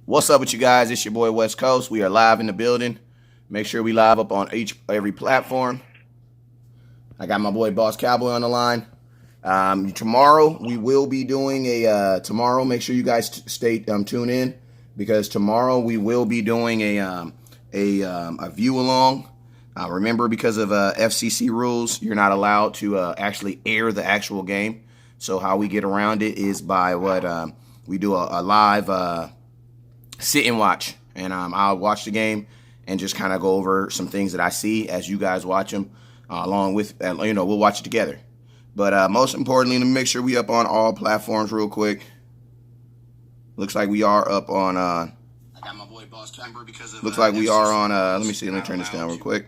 What's up with you guys? It's your boy West Coast. We are live in the building. Make sure we live up on every platform. I got my boy Boss Cowboy on the line. Tomorrow we will be doing tomorrow. Make sure you guys stay tune in, because tomorrow we will be doing a view along. Remember, because of FCC rules, you're not allowed to actually air the actual game. So how we get around it is by we do a live sit and watch, and I'll watch the game and just kind of go over some things that I see as you guys watch them, along with we'll watch it together. But most importantly, let me make sure we up on all platforms real quick. Looks like we are up on. I got my boy Boss Camber because of. Looks like we are on. Let me see. Let me turn this down real quick.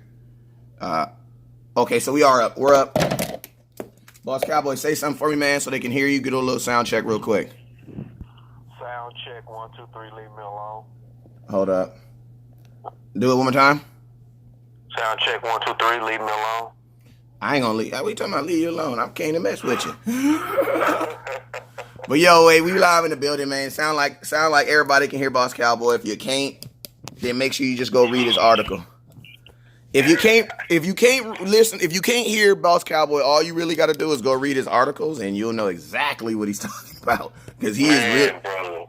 Okay, so we are up. We're up. Boss Cowboy, say something for me, man, so they can hear you. Get a little sound check real quick. Sound check, 1, 2, 3, leave me alone. Hold up. Do it one more time. Sound check, 1, 2, 3, leave me alone. I ain't gonna leave. What you talking about? Leave you alone. I came to mess with you. But yo, hey, we live in the building, man. Sound like everybody can hear Boss Cowboy. If you can't, then make sure you just go read his article. If you can't listen, if you can't hear Boss Cowboy, all you really got to do is go read his articles, and you'll know exactly what he's talking about. Because he is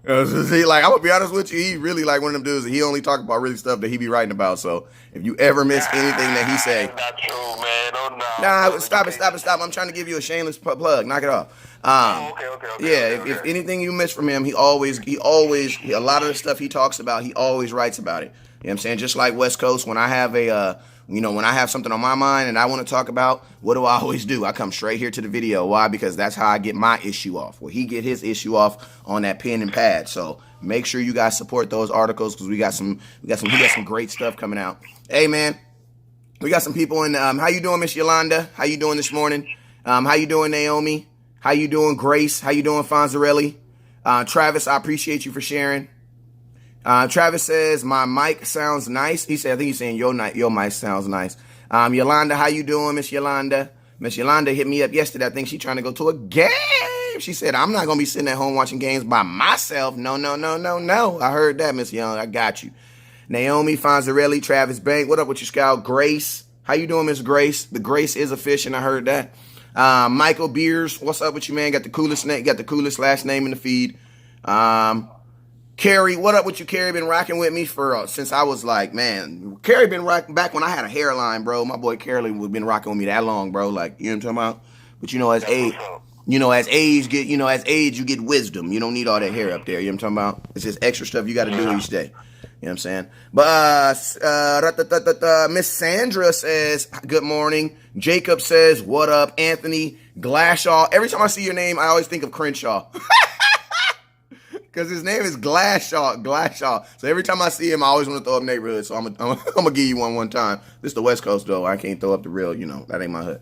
really, like, I'm gonna be honest with you, he really like one of them dudes that he only talk about really stuff that he be writing about. So if you ever miss anything that he say, not true, man. Oh, no. nah, stop it. I'm trying to give you a shameless plug. Knock it off. Okay. If anything you miss from him, he always a lot of the stuff he talks about, he always writes about it. You know what I'm saying? Just like West Coast, when I have when I have something on my mind and I want to talk about, what do I always do? I come straight here to the video. Why? Because that's how I get my issue off. Well, he get his issue off on that pen and pad. So make sure you guys support those articles, because he got some great stuff coming out. Hey, man, we got some people in. How you doing, Miss Yolanda? How you doing this morning? How you doing, Naomi? How you doing, Grace? How you doing, Fonzarelli? Travis, I appreciate you for sharing. Travis says, my mic sounds nice. He said, I think he's saying your mic sounds nice. Yolanda, how you doing, Miss Yolanda? Miss Yolanda hit me up yesterday. I think she's trying to go to a game. She said, I'm not going to be sitting at home watching games by myself. No. I heard that, Miss Young. I got you. Naomi, Fonzarelli, Travis Bank. What up with you, Scout? Grace. How you doing, Miss Grace? The Grace is a fish, and I heard that. Michael Beers. What's up with you, man? Got the coolest last name in the feed. Carrie, what up with you, Carrie? Been rocking with me since I was like, man, Carrie been rocking back when I had a hairline, bro. My boy Carrie been rocking with me that long, bro. Like, you know what I'm talking about? But as age you get wisdom. You don't need all that hair up there. You know what I'm talking about? It's just extra stuff you got to do each day. You know what I'm saying? But Miss Sandra says, good morning. Jacob says, what up? Anthony Glashaw. Every time I see your name, I always think of Crenshaw. Because his name is Glashaw. So every time I see him, I always want to throw up neighborhood. So I'm gonna give you one time. This is the West Coast, though. I can't throw up the real, that ain't my hood.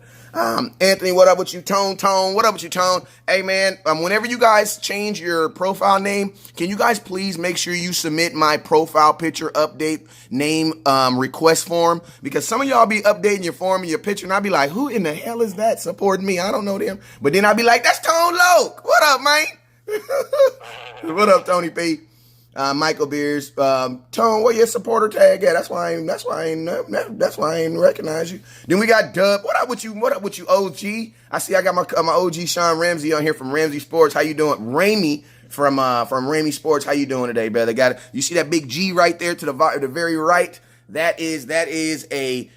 Anthony, what up with you? Tone, what up with you, Tone? Hey, man, whenever you guys change your profile name, can you guys please make sure you submit my profile picture update name request form? Because some of y'all be updating your form and your picture, and I'll be like, who in the hell is that supporting me? I don't know them. But then I'll be like, that's Tone Loke. What up, man? What up, Tony P? Michael Beers. Tone, where your supporter tag at? That's why I ain't recognize you. Then we got Dub. What up with you, OG? I see I got my OG Sean Ramsey on here from Ramsey Sports. How you doing? Ramey from Ramey Sports. How you doing today, brother? You see that big G right there to the very right? That is a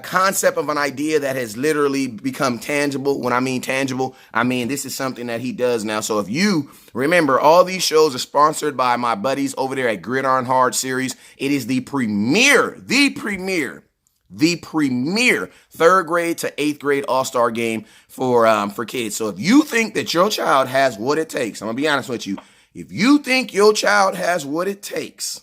concept of an idea that has literally become tangible. When I mean tangible, I mean this is something that he does now. So if you remember, all these shows are sponsored by my buddies over there at Gridiron Hard Series. It is the premier 3rd grade to 8th grade all-star game for kids. So if you think that your child has what it takes, I'm gonna be honest with you. If you think your child has what it takes,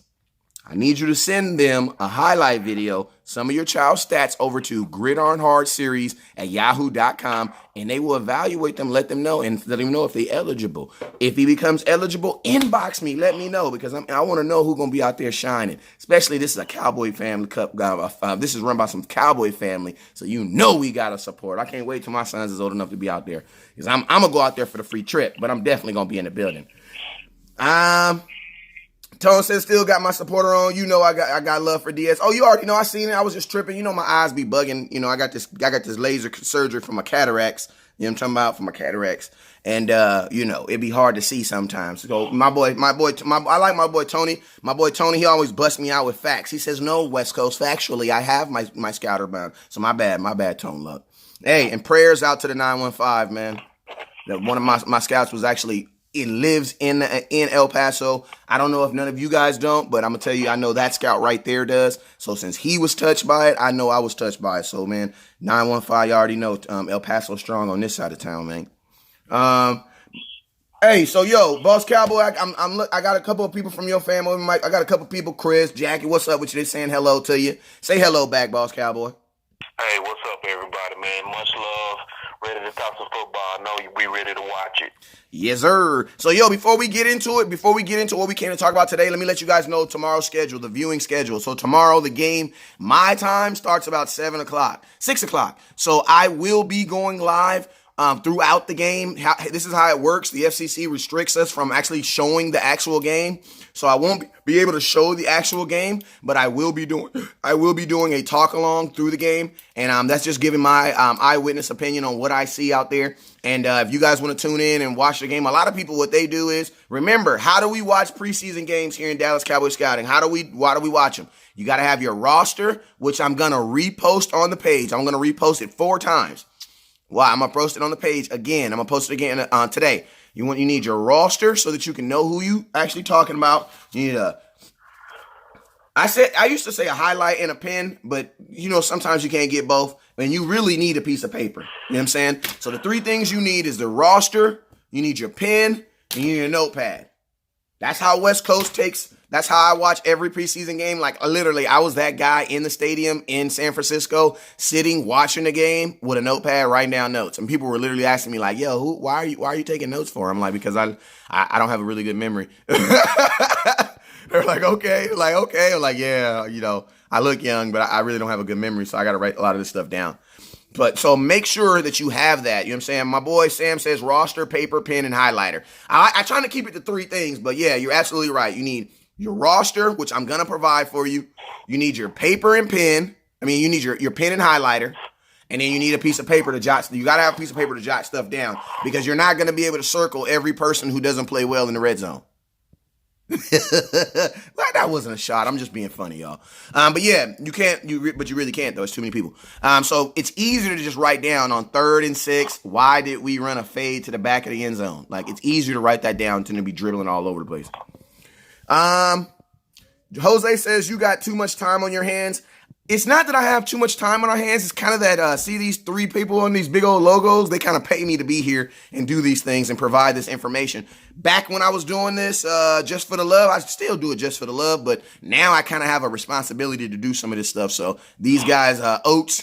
I need you to send them a highlight video, some of your child's stats, over to Gridiron Hard Series at yahoo.com, and they will evaluate them, let them know, and let them know if they're eligible. If he becomes eligible, inbox me, let me know, because I want to know who's going to be out there shining. Especially, this is a Cowboy Family Cup. This is run by some Cowboy family, so you know we got to support. I can't wait till my sons is old enough to be out there, because I'm going to go out there for the free trip, but I'm definitely going to be in the building. Tone says still got my supporter on. You know I got love for DS. Oh, you already know I seen it. I was just tripping. You know my eyes be bugging. You know I got this laser surgery for my cataracts. You know what I'm talking about, for my cataracts. And you know, it'd be hard to see sometimes. So I like my boy Tony. My boy Tony, he always busts me out with facts. He says, no, West Coast, factually, I have my scouter bound. So my bad, Tone Luck. Hey, and prayers out to the 915, man. That one of my scouts was actually lives in El Paso. I don't know if none of you guys don't, but I'm gonna tell you, I know that scout right there does. So since he was touched by it, I know I was touched by it. So man, 915, you already know El Paso strong on this side of town, man. Hey, so yo, Boss Cowboy, I got a couple of people from your family, Mike. I got a couple of people, Chris, Jackie. What's up with you? They saying hello to you. Say hello back, Boss Cowboy. Hey, what's up, everybody, man? Much love. Ready to talk some football. I know we ready to watch it. Yes, sir. So, yo, before we get into what we came to talk about today, let me let you guys know tomorrow's schedule, the viewing schedule. So tomorrow, the game, my time, starts about 6 o'clock. So I will be going live throughout the game. This is how it works. The FCC restricts us from actually showing the actual game. So I won't be able to show the actual game, but I will be doing a talk along through the game, and that's just giving my eyewitness opinion on what I see out there. And if you guys want to tune in and watch the game, a lot of people, what they do is, remember, how do we watch preseason games here in Dallas Cowboy Scouting? Why do we watch them? You got to have your roster, which I'm gonna repost on the page. I'm gonna repost it 4 times. Well, I'm gonna post it on the page again. I'm gonna post it again today. You need your roster so that you can know who you actually talking about. You need I used to say a highlight and a pen, but you know sometimes you can't get both, and you really need a piece of paper. You know what I'm saying? So the 3 things you need is the roster, you need your pen, and you need a notepad. That's how West Coast takes. That's how I watch every preseason game. Like literally, I was that guy in the stadium in San Francisco, sitting watching the game with a notepad, writing down notes. And people were literally asking me like, "Yo, why are you taking notes for?" I'm like, because I don't have a really good memory. They're like, okay. I'm like, yeah, you know, I look young, but I really don't have a good memory, so I got to write a lot of this stuff down. But so make sure that you have that. You know what I'm saying? My boy Sam says roster, paper, pen, and highlighter. I try to keep it to 3 things, but yeah, you're absolutely right. You need your roster, which I'm going to provide for you. You need your paper and pen. You need your pen and highlighter. And then you need a piece of paper to jot. You got to have a piece of paper to jot stuff down, because you're not going to be able to circle every person who doesn't play well in the red zone. That wasn't a shot. I'm just being funny, y'all. But yeah, but you really can't though. It's too many people. So it's easier to just write down on 3rd and 6. Why did we run a fade to the back of the end zone? Like, it's easier to write that down than to be dribbling all over the place. Jose says you got too much time on your hands. It's not that I have too much time on our hands. It's kind of that, see these 3 people on these big old logos? They kind of pay me to be here and do these things and provide this information. Back when I was doing this just for the love, I still do it just for the love, but now I kind of have a responsibility to do some of this stuff. So these guys, Oats,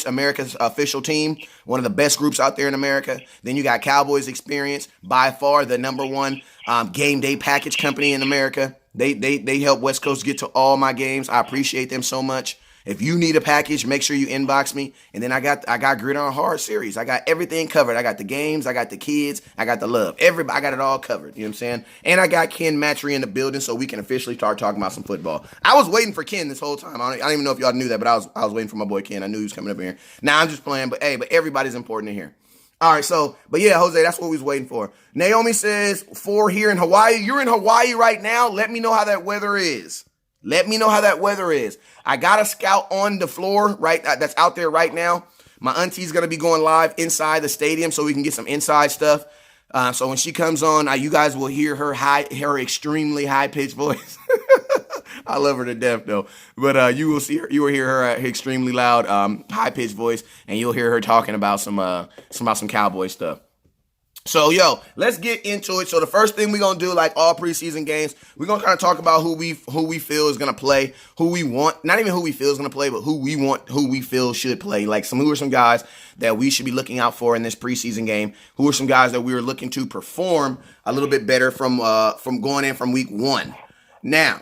America's official team, one of the best groups out there in America. Then you got Cowboys Experience, by far the #1 game day package company in America. They help West Coast get to all my games. I appreciate them so much. If you need a package, make sure you inbox me. And then I got Gridiron Hard Series. I got everything covered. I got the games, I got the kids, I got the love. Everybody, I got it all covered. You know what I'm saying? And I got Ken Matry in the building, so we can officially start talking about some football. I was waiting for Ken this whole time. I don't even know if y'all knew that, but I was waiting for my boy Ken. I knew he was coming up here. Now I'm just playing, but everybody's important in here. All right, but yeah, Jose, that's what we was waiting for. Naomi says, 4 here in Hawaii. You're in Hawaii right now. Let me know how that weather is. I got a scout on the floor, right? That's out there right now. My auntie's going to be going live inside the stadium so we can get some inside stuff. So when she comes on, you guys will hear her extremely high-pitched voice. I love her to death, though. But you will hear her extremely loud, high-pitched voice, and you'll hear her talking about some Cowboy stuff. So, yo, let's get into it. So the first thing we're going to do, like all preseason games, we're going to kind of talk about who we feel is going to play, who we want, not even who we feel is going to play, but who we feel should play. Like, who are some guys that we should be looking out for in this preseason game? Who are some guys that we are looking to perform a little bit better from going in from week 1? Now,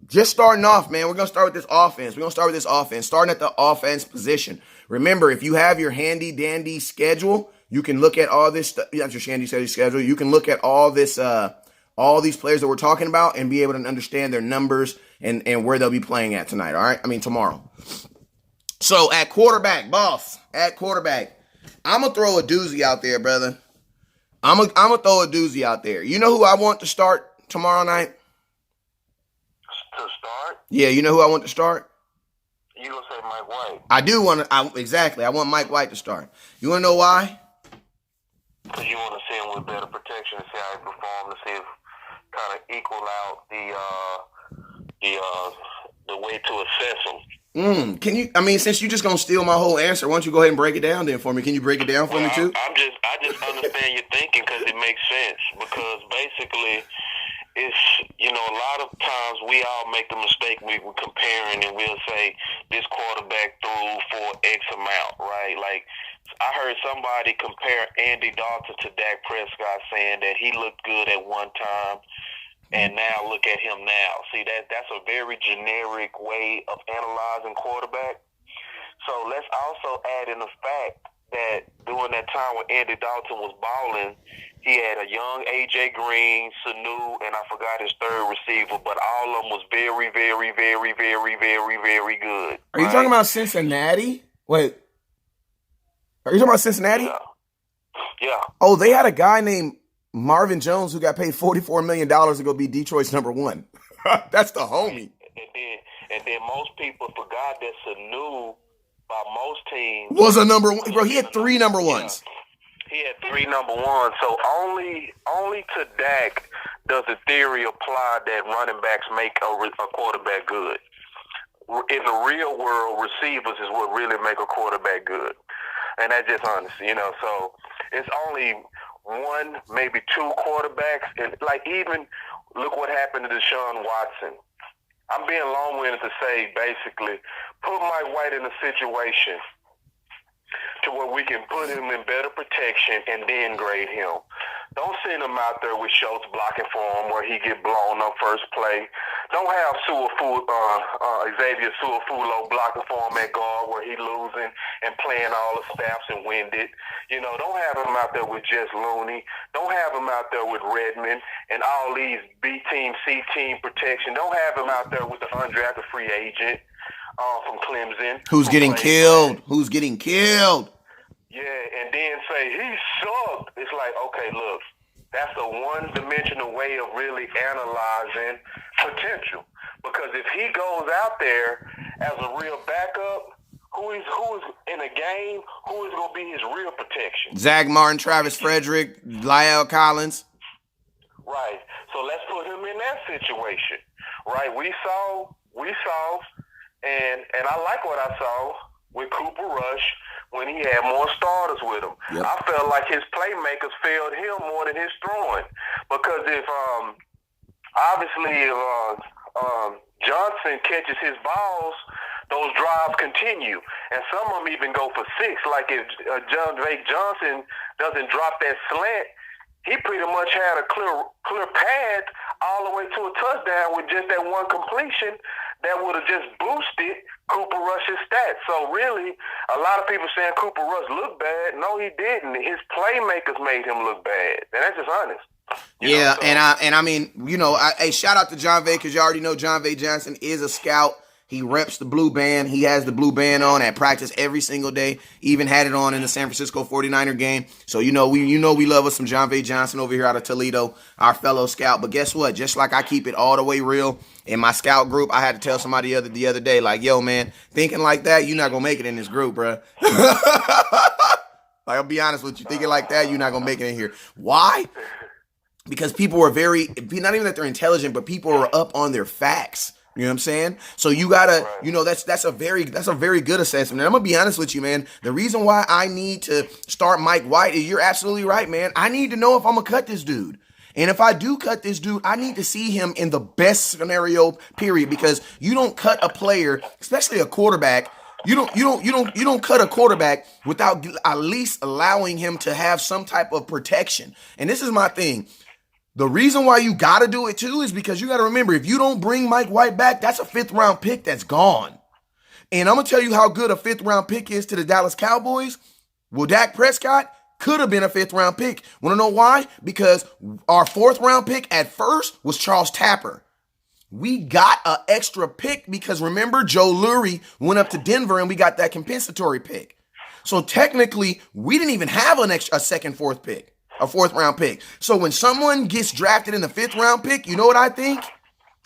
just starting off, man, we're going to start with this offense. Starting at the offense position. Remember, if you have your handy-dandy schedule, you can look at all this stuff. You have your handy schedule. You can look at all this all these players that we're talking about and be able to understand their numbers and where they'll be playing at tonight, all right? I mean, tomorrow. So, at quarterback, boss, I'm going to throw a doozy out there, brother. I'm going to throw a doozy out there. You know who I want to start tomorrow night? To start? Yeah, you know who I want to start? You going to say Mike White? I do want to, exactly. I want Mike White to start. You want to know why? Because you want to see him with better protection and see how he performs, to see if kind of equal out the way to assess him. Can you? I mean, since you're just gonna steal my whole answer, why don't you go ahead and break it down then for me? Can you break it down for me too? I just understand your thinking because it makes sense. Because basically, it's, you know, a lot of times we all make the mistake we're comparing, and we'll say this quarterback threw for X amount, right? Like, I heard somebody compare Andy Dalton to Dak Prescott, saying that he looked good at one time, and now look at him now. See, that's a very generic way of analyzing quarterback. So let's also add in the fact that during that time when Andy Dalton was balling, he had a young A.J. Green, Sanu, and I forgot his third receiver, but all of them was very, very, very, very, very, very good. Are you talking about Cincinnati? Wait. Are you talking about Cincinnati? Yeah. Oh, they had a guy named Marvin Jones who got paid $44 million to go be Detroit's number one. That's the homie. And then most people forgot that Sanu, by most teams, was a number one. Bro, he had 3 number ones. Yeah. He had 3 number ones. So only to Dak does the theory apply that running backs make a quarterback good. In the real world, receivers is what really make a quarterback good. And that's just honest, you know. So it's only 1, maybe 2 quarterbacks. And like, even look what happened to Deshaun Watson. I'm being long-winded to say, basically, put Mike White in a situation to where we can put him in better protection and then grade him. Don't send him out there with Schultz blocking for him where he get blown up first play. Don't have Xavier Suafulo blocking for him at guard where he losing and playing all the snaps and winded. You know, don't have him out there with Jess Looney. Don't have him out there with Redmond and all these B-team, C-team protection. Don't have him out there with the undrafted free agent from Clemson. Who's getting killed? Yeah, and then say he sucked. It's like, okay, look, that's a one-dimensional way of really analyzing potential. Because if he goes out there as a real backup, who is in a game, who is going to be his real protection? Zach Martin, Travis Frederick, Lyle Collins. Right. So let's put him in that situation. Right. We saw, and I like what I saw with Cooper Rush when he had more starters with him. Yep. I felt like his playmakers failed him more than his throwing. Because if Johnson catches his balls, those drives continue. And some of them even go for 6. Like if Drake Johnson doesn't drop that slant, he pretty much had a clear path all the way to a touchdown with just that one completion that would have just boosted Cooper Rush's stats. So really, a lot of people saying Cooper Rush looked bad. No, he didn't. His playmakers made him look bad. And that's just honest. Yeah, and I mean, you know, hey, shout out to John Vay, because you already know John Vay Johnson is a scout. He reps the blue band. He has the blue band on at practice every single day. Even had it on in the San Francisco 49er game. So, we love us some John Vay Johnson over here out of Toledo, our fellow scout. But guess what? Just like I keep it all the way real in my scout group, I had to tell somebody the other day, like, yo, man, thinking like that, you're not going to make it in this group, bro. Like, I'll be honest with you. Thinking like that, you're not going to make it in here. Why? Because people were not even that they're intelligent, but people are up on their facts. You know what I'm saying? So you gotta, that's a very good assessment. And I'm gonna be honest with you, man. The reason why I need to start Mike White is you're absolutely right, man. I need to know if I'm gonna cut this dude. And if I do cut this dude, I need to see him in the best scenario, period. Because you don't cut a player, especially a quarterback. You don't cut a quarterback without at least allowing him to have some type of protection. And this is my thing. The reason why you got to do it, too, is because you got to remember, if you don't bring Mike White back, that's a 5th-round pick that's gone. And I'm going to tell you how good a 5th-round pick is to the Dallas Cowboys. Well, Dak Prescott, could have been a 5th round pick. Want to know why? Because our 4th round pick at first was Charles Tapper. We got an extra pick because remember, Joe Lurie went up to Denver and we got that compensatory pick. So technically, we didn't even have a second, 4th pick, a 4th round pick. So when someone gets drafted in the 5th round pick, you know what I think?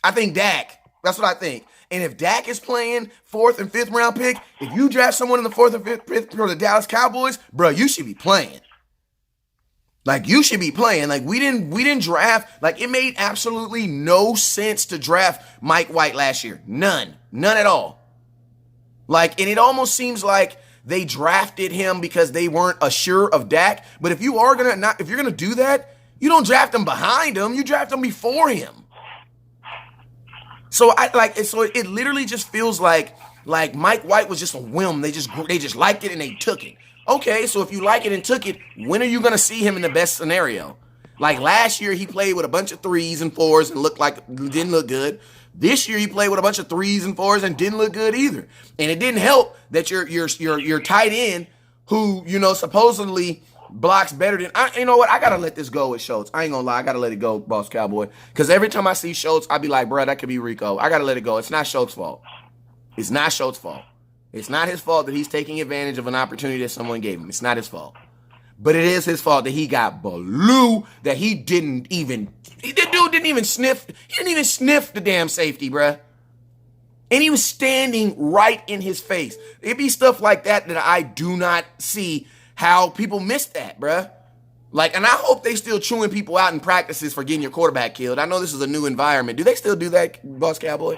I think Dak. That's what I think. And if Dak is playing 4th and 5th round pick, if you draft someone in the 4th and 5th pick for the Dallas Cowboys, bro, you should be playing. Like, you should be playing. Like, we didn't draft. Like, it made absolutely no sense to draft Mike White last year. None at all. Like, and it almost seems like they drafted him because they weren't assured of Dak. But if you're gonna do that, you don't draft him behind him. You draft him before him. So it literally just feels like Mike White was just a whim. They just liked it and they took it. Okay, so if you like it and took it, when are you going to see him in the best scenario? Like last year, he played with a bunch of 3s and 4s and didn't look good. This year, he played with a bunch of 3s and 4s and didn't look good either. And it didn't help that your tight end, who supposedly blocks better than you know what? I gotta let this go with Schultz. I ain't gonna lie, I gotta let it go, Boss Cowboy. Because every time I see Schultz, I be like, bro, that could be Rico. I gotta let it go. It's not Schultz's fault. It's not Schultz's fault. It's not his fault that he's taking advantage of an opportunity that someone gave him. It's not his fault. But it is his fault that he got blue, that the dude didn't even sniff the damn safety, bruh. And he was standing right in his face. It'd be stuff like that I do not see how people miss that, bruh. Like, and I hope they still chewing people out in practices for getting your quarterback killed. I know this is a new environment. Do they still do that, Boss Cowboy?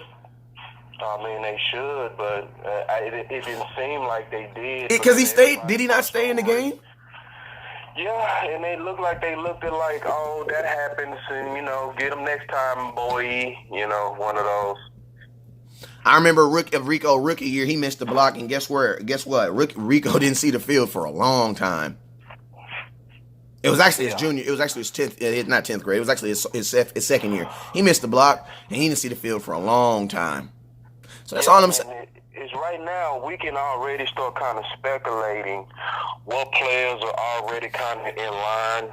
I mean, they should, but it didn't seem like they did. Because he stayed. Did he not stay in the game? Yeah, and they looked at like, oh, that happens, and get them next time, boy. One of those. I remember Rico rookie year, he missed the block, and guess what? Rico didn't see the field for a long time. It was actually his junior. It was actually his 10th, not 10th grade. It was actually his second year. He missed the block, and he didn't see the field for a long time. So that's all I'm saying. It's right now we can already start kind of speculating what players are already kind of in line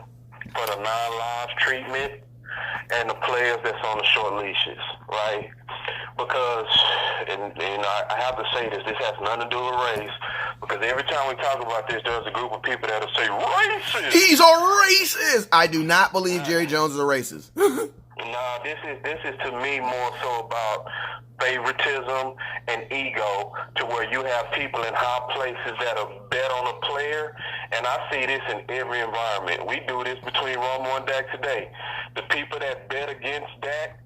for the non-live treatment and the players that's on the short leashes, right? Because, and I have to say this has nothing to do with race, because every time we talk about this, there's a group of people that'll say, racist! He's a racist! I do not believe Jerry Jones is a racist. No, this is to me more so about favoritism and ego, to where you have people in high places that'll bet on a player, and I see this in every environment. We do this between Romo and Dak today. The people that bet against Dak,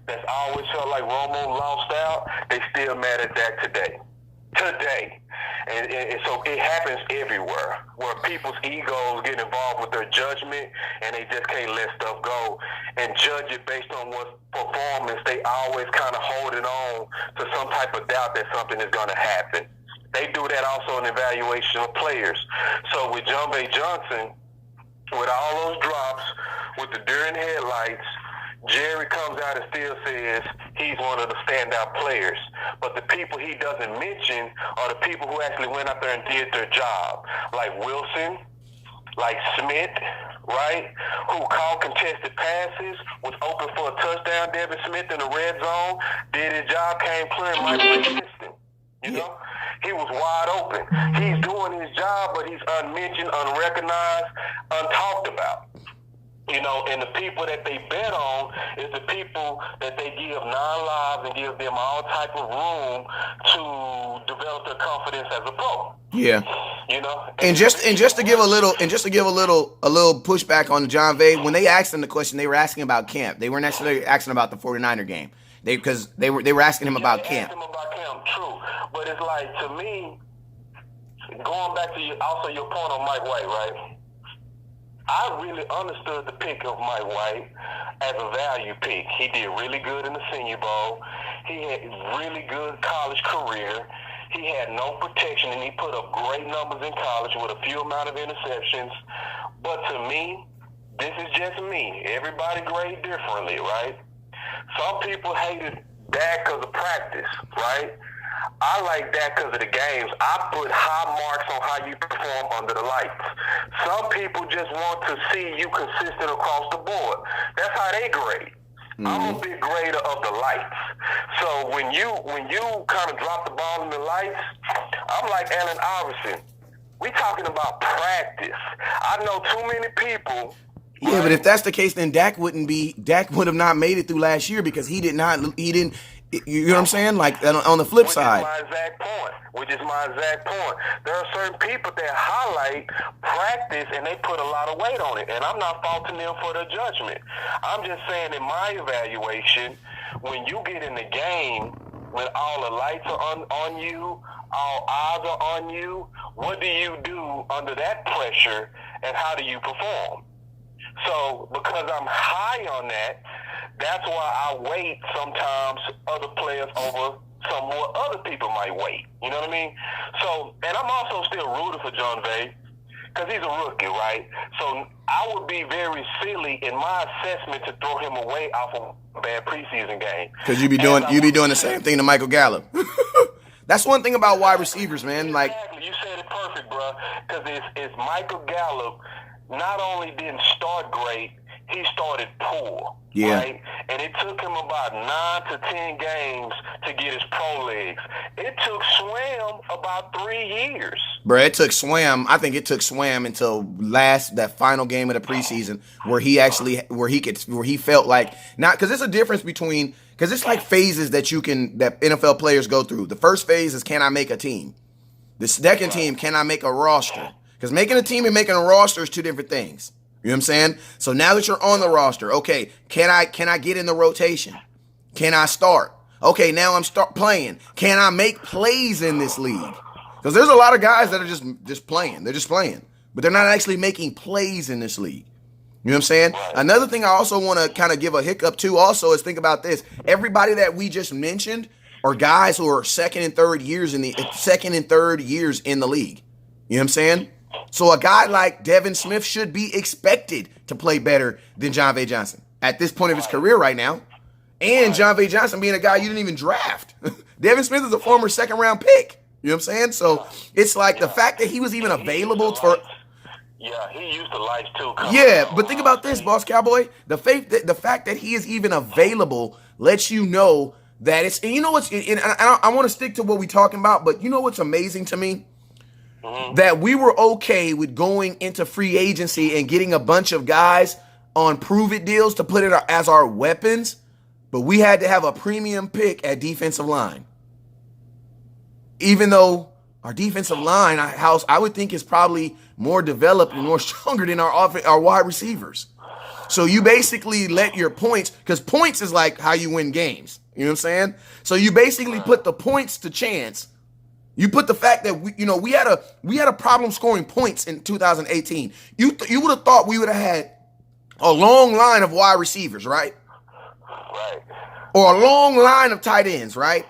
that's always felt like Romo lost out, they still mad at Dak today. And so it happens everywhere, where people's egos get involved with their judgment, and they just can't let stuff go and judge it based on what performance. They always kind of holding on to some type of doubt that something is going to happen. They do that also in evaluation of players. So with John Bay Johnson, with all those drops, with the deer in headlights, Jerry comes out and still says he's one of the standout players. But the people he doesn't mention are the people who actually went out there and did their job. Like Wilson, like Smith, right? Who called contested passes, was open for a touchdown. Devin Smith in the red zone, did his job, came clear, Mike assistant. You know? He was wide open. He's doing his job, but he's unmentioned, unrecognized, untalked about. And the people that they bet on is the people that they give non-lives and give them all type of room to develop their confidence as a pro. Yeah. And just to give a little pushback on John Vay, when they asked him the question, they were asking about camp. They weren't necessarily asking about the 49er game. Because they were asking him about camp. Asked him about camp, true. But it's like, to me, going back to your point on Mike White, right? I really understood the pick of Mike White as a value pick. He did really good in the Senior Bowl. He had really good college career. He had no protection, and he put up great numbers in college with a few amount of interceptions. But to me, this is just me. Everybody grade differently, right? Some people hated Dak because of practice, right? I like that because of the games. I put high marks on how you perform under the lights. Some people just want to see you consistent across the board. That's how they grade. I'm a big grader of the lights. So when you kind of drop the ball in the lights, I'm like Allen Iverson. We talking about practice. I know too many people. Yeah, but if that's the case, then Dak would have not made it through last year because he didn't. You know what I'm saying? Like on the flip side. Which is my exact point. There are certain people that highlight practice and they put a lot of weight on it. And I'm not faulting them for their judgment. I'm just saying in my evaluation, when you get in the game, when all the lights are on you, all eyes are on you, what do you do under that pressure and how do you perform? So because I'm high on that, that's why I weight sometimes other players over some more other people might wait. You know what I mean? So, and I'm also still rooting for John Vay because he's a rookie, right? So I would be very silly in my assessment to throw him away off of a bad preseason game. Because you be doing the same thing to Michael Gallup. That's one thing about wide receivers, man. Like exactly. You said it perfect, bro. Because it's Michael Gallup not only didn't start great, he started poor. Yeah. Right? And it took him about 9 to 10 games to get his pro legs. It took Swam about 3 years. Bro, I think it took Swam until that final game of the preseason where he felt like not because there's a difference between because it's like phases that NFL players go through. The first phase is can I make a team? The second team, can I make a roster? Because making a team and making a roster is two different things. You know what I'm saying? So now that you're on the roster, okay, can I get in the rotation? Can I start? Okay, now I'm playing. Can I make plays in this league? Because there's a lot of guys that are just playing. They're just playing. But they're not actually making plays in this league. You know what I'm saying? Another thing I also want to kind of give a hiccup to also is think about this. Everybody that we just mentioned are guys who are second and third years in the league. You know what I'm saying? So a guy like Devin Smith should be expected to play better than John V. Johnson at this point of his career right now. And John V. Johnson being a guy you didn't even draft. Devin Smith is a former second-round pick. You know what I'm saying? So it's like the fact that he was even available for... Yeah, he used the lights too. Yeah, but think about this, Boss Cowboy. The fact that he is even available lets you know that it's... And you know what's... And I want to stick to what we're talking about, but you know what's amazing to me? That we were okay with going into free agency and getting a bunch of guys on prove-it deals to put it as our weapons, but we had to have a premium pick at defensive line. Even though our defensive line, I would think is probably more developed and more stronger than our wide receivers. So you basically let your points, because points is like how you win games. You know what I'm saying? So you basically put the points to chance. You put the fact that we had a problem scoring points in 2018. You would have thought we would have had a long line of wide receivers, right? Right. Or a long line of tight ends, right?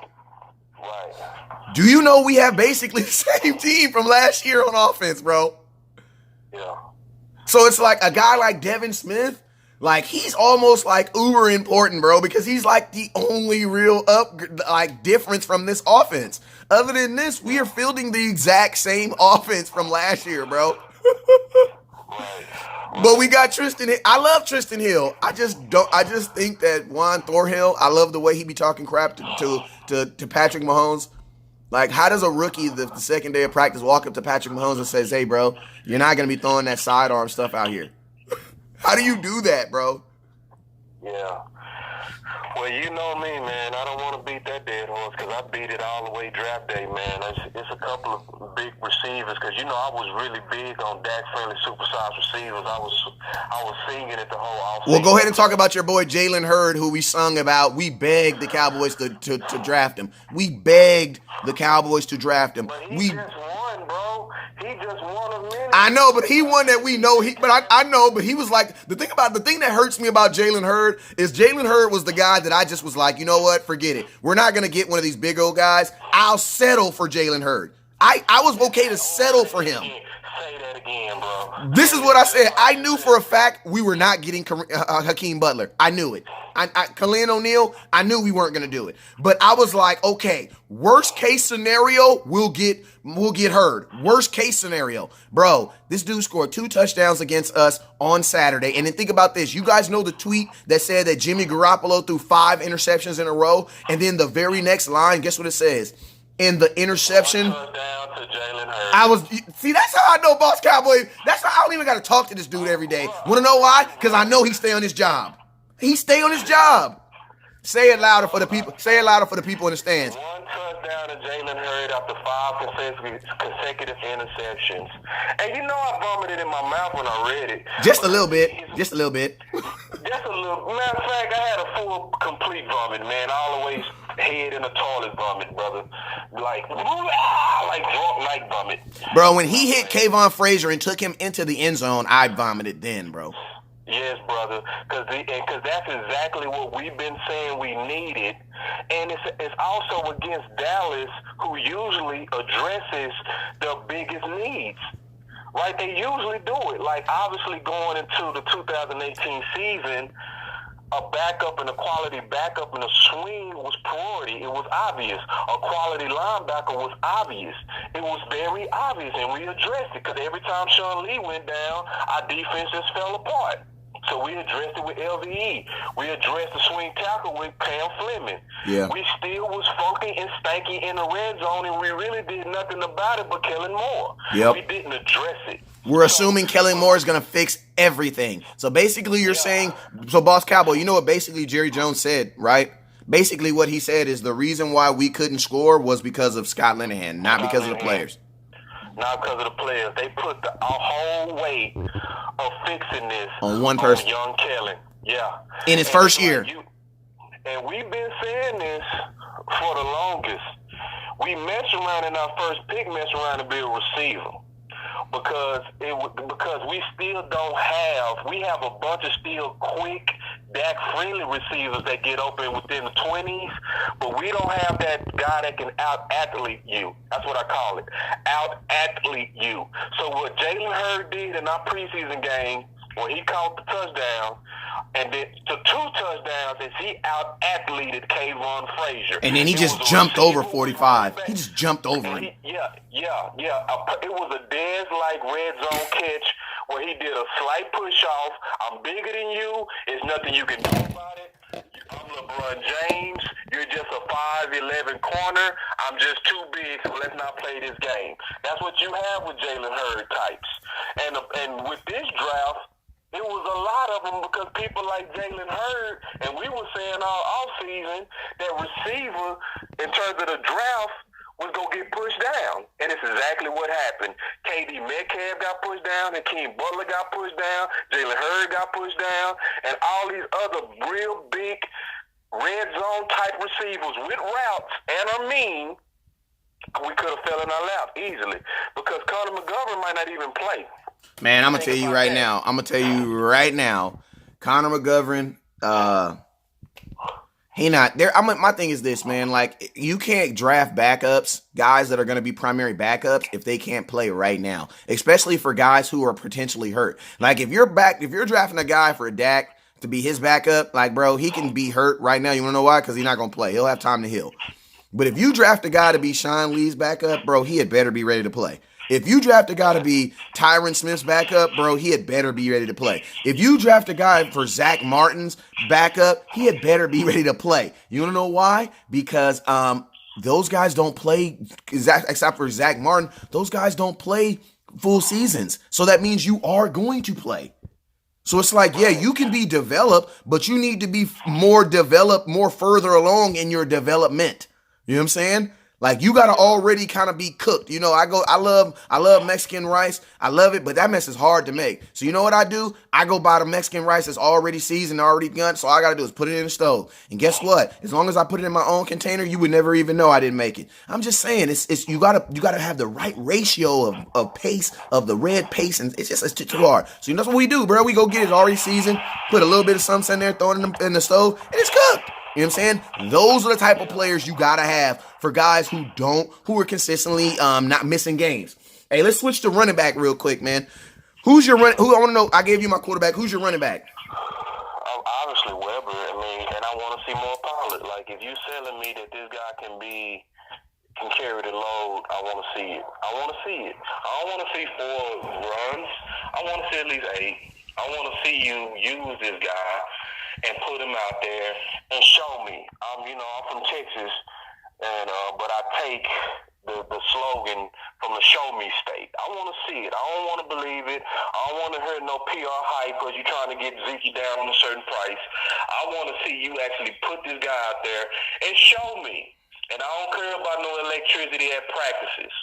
Right. Do you know we have basically the same team from last year on offense, bro? Yeah. So it's like a guy like Devin Smith, like he's almost like uber important, bro, because he's like the only real difference from this offense. Other than this, we are fielding the exact same offense from last year, bro. But we got Tristan Hill. I love Tristan Hill. I just think that Juan Thorhill, I love the way he be talking crap to Patrick Mahomes. Like, how does a rookie the second day of practice walk up to Patrick Mahomes and says, "Hey, bro, you're not going to be throwing that sidearm stuff out here"? How do you do that, bro? Yeah. Well, you know me, man. I don't want to beat that dead horse because I beat it all the way draft day, man. It's a couple of big receivers because, I was really big on Dak-friendly supersized receivers. I was singing it the whole offseason. Well, go ahead and talk about your boy Jalen Hurd, who we sung about. We begged the Cowboys to draft him. We begged the Cowboys to draft him. But he just won, bro. He just won a minute. I know, but he won that we know. I know, but he was like, the thing that hurts me about Jalen Hurd is Jalen Hurd was the guy that I just was like, you know what, forget it. We're not going to get one of these big old guys. I'll settle for Jalen Hurd. I was okay to settle for him. Say that again, bro. This is what I said. I knew for a fact we were not getting Hakeem Butler. I knew it. Khalil O'Neal, I knew we weren't going to do it. But I was like, okay, worst case scenario, we'll get heard. Worst case scenario. Bro, this dude scored 2 touchdowns against us on Saturday. And then think about this. You guys know the tweet that said that Jimmy Garoppolo threw 5 interceptions in a row. And then the very next line, guess what it says? In the interception, that's how I know Boss Cowboy. That's how I don't even got to talk to this dude every day. Want to know why? Because I know he stay on his job. He stay on his job. Say it louder for the people. Say it louder for the people in the stands. 1 touchdown to Jalen Hurd after 5 consecutive interceptions. And you know I vomited in my mouth when I read it. Just a little bit. Just a little bit. Just a little. Matter of fact, I had a full, complete vomit, man. All the way head in the toilet vomit, brother. Like drunk night vomit. Bro, when he hit Kayvon Frazier and took him into the end zone, I vomited then, bro. Yes, brother, because that's exactly what we've been saying we needed, and it's also against Dallas, who usually addresses the biggest needs. Right? They usually do it. Like, obviously, going into the 2018 season, a backup and a quality backup and a swing was priority. It was obvious. A quality linebacker was obvious. It was very obvious, and we addressed it because every time Sean Lee went down, our defense just fell apart. So we addressed it with LVE. We addressed the swing tackle with Cam Fleming. Yeah. We still was funky and stanky in the red zone, and we really did nothing about it but Kellen Moore. Yep. We didn't address it. We're assuming Kellen Moore is going to fix everything. So basically you're saying, so Boss Cowboy, you know what basically Jerry Jones said, right? Basically what he said is the reason why we couldn't score was because of Scott Linehan, not because of the players. Not because of the players. They put a whole weight of fixing this on one person, on young Kellen. Yeah. In his first year. And we've been saying this for the longest. We messed around in our first pick, messed around to be a receiver. Because we still don't have, we have a bunch of still quick, Dak friendly receivers that get open within the 20s, but we don't have that guy that can out-athlete you. That's what I call it, out-athlete you. So what Jalen Hurd did in our preseason game, when he caught the touchdown, and then to 2 touchdowns, is he out-athleted Kayvon Frazier. And then he just jumped over 45. He just jumped over him. Yeah. It was a Dez-like red zone catch where he did a slight push-off. I'm bigger than you. There's nothing you can do about it. I'm LeBron James. You're just a 5'11" corner. I'm just too big, so let's not play this game. That's what you have with Jalen Hurd types. And with this draft, it was a lot of them because people like Jalen Hurd, and we were saying all offseason that receiver, in terms of the draft, was going to get pushed down. And it's exactly what happened. KD Metcalf got pushed down, Hakeem Butler got pushed down, Jalen Hurd got pushed down, and all these other real big red zone type receivers with routes and are mean, we could have fell in our lap easily because Connor McGovern might not even play. Man, I'm going to tell you right now. Connor McGovern, he not there. My thing is this, man. Like, you can't draft backups, guys that are going to be primary backups, if they can't play right now, especially for guys who are potentially hurt. Like, if you're drafting a guy for a Dak to be his backup, like, bro, he can be hurt right now. You want to know why? Because he's not going to play. He'll have time to heal. But if you draft a guy to be Sean Lee's backup, bro, he had better be ready to play. If you draft a guy to be Tyron Smith's backup, bro, he had better be ready to play. If you draft a guy for Zach Martin's backup, he had better be ready to play. You want to know why? Because those guys don't play, except for Zach Martin, those guys don't play full seasons. So that means you are going to play. So it's like, yeah, you can be developed, but you need to be more developed, more further along in your development. You know what I'm saying? Like, you got to already kind of be cooked. You know, I love Mexican rice. I love it, but that mess is hard to make. So you know what I do? I go buy the Mexican rice that's already seasoned, already done. So all I got to do is put it in the stove. And guess what? As long as I put it in my own container, you would never even know I didn't make it. I'm just saying, it's you got to have the right ratio of pace, of the red pace, and it's too hard. So that's what we do, bro. We go get it already seasoned, put a little bit of something in there, throw it in the stove, and it's cooked. You know what I'm saying? Those are the type of players you got to have for guys who are consistently not missing games. Hey, let's switch to running back real quick, man. Who's your run? Who I want to know? I gave you my quarterback. Who's your running back? Obviously Weber. I mean, and I want to see more Pollard. Like, if you selling me that this guy can carry the load, I want to see it. I want to see it. I don't want to see 4 runs. I want to see at least 8. I want to see you use this guy and put him out there and show me. I'm from Texas, and but I take the slogan from the show me state. I want to see it. I don't want to believe it. I don't want to hear no PR hype because you're trying to get Zeke down on a certain price. I want to see you actually put this guy out there and show me. And I don't care about no electricity at practices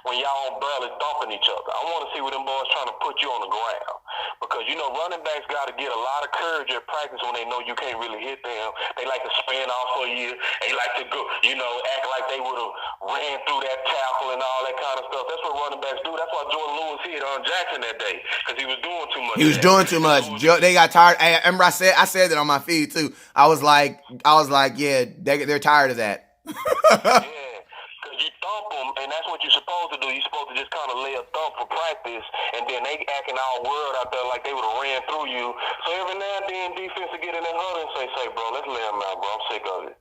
when y'all barely thumping each other. I want to see what them boys trying to put you on the ground. Because, running backs got to get a lot of courage at practice when they know you can't really hit them. They like to spin off for you. They like to go, act like they would have ran through that tackle and all that kind of stuff. That's what running backs do. That's why Jordan Lewis hit on Jackson that day, because he was doing too much. He was doing too much. They got tired. I remember I said that on my feed too. I was like, yeah, they're tired of that. Yeah, because you thump them, and that's what you're supposed to do. You're supposed to just kind of lay a thump for practice, and then they acting all world out there like they would have ran through you. So every now and then, defense will get in that huddle and say, bro, let's lay them out, bro. I'm sick of it.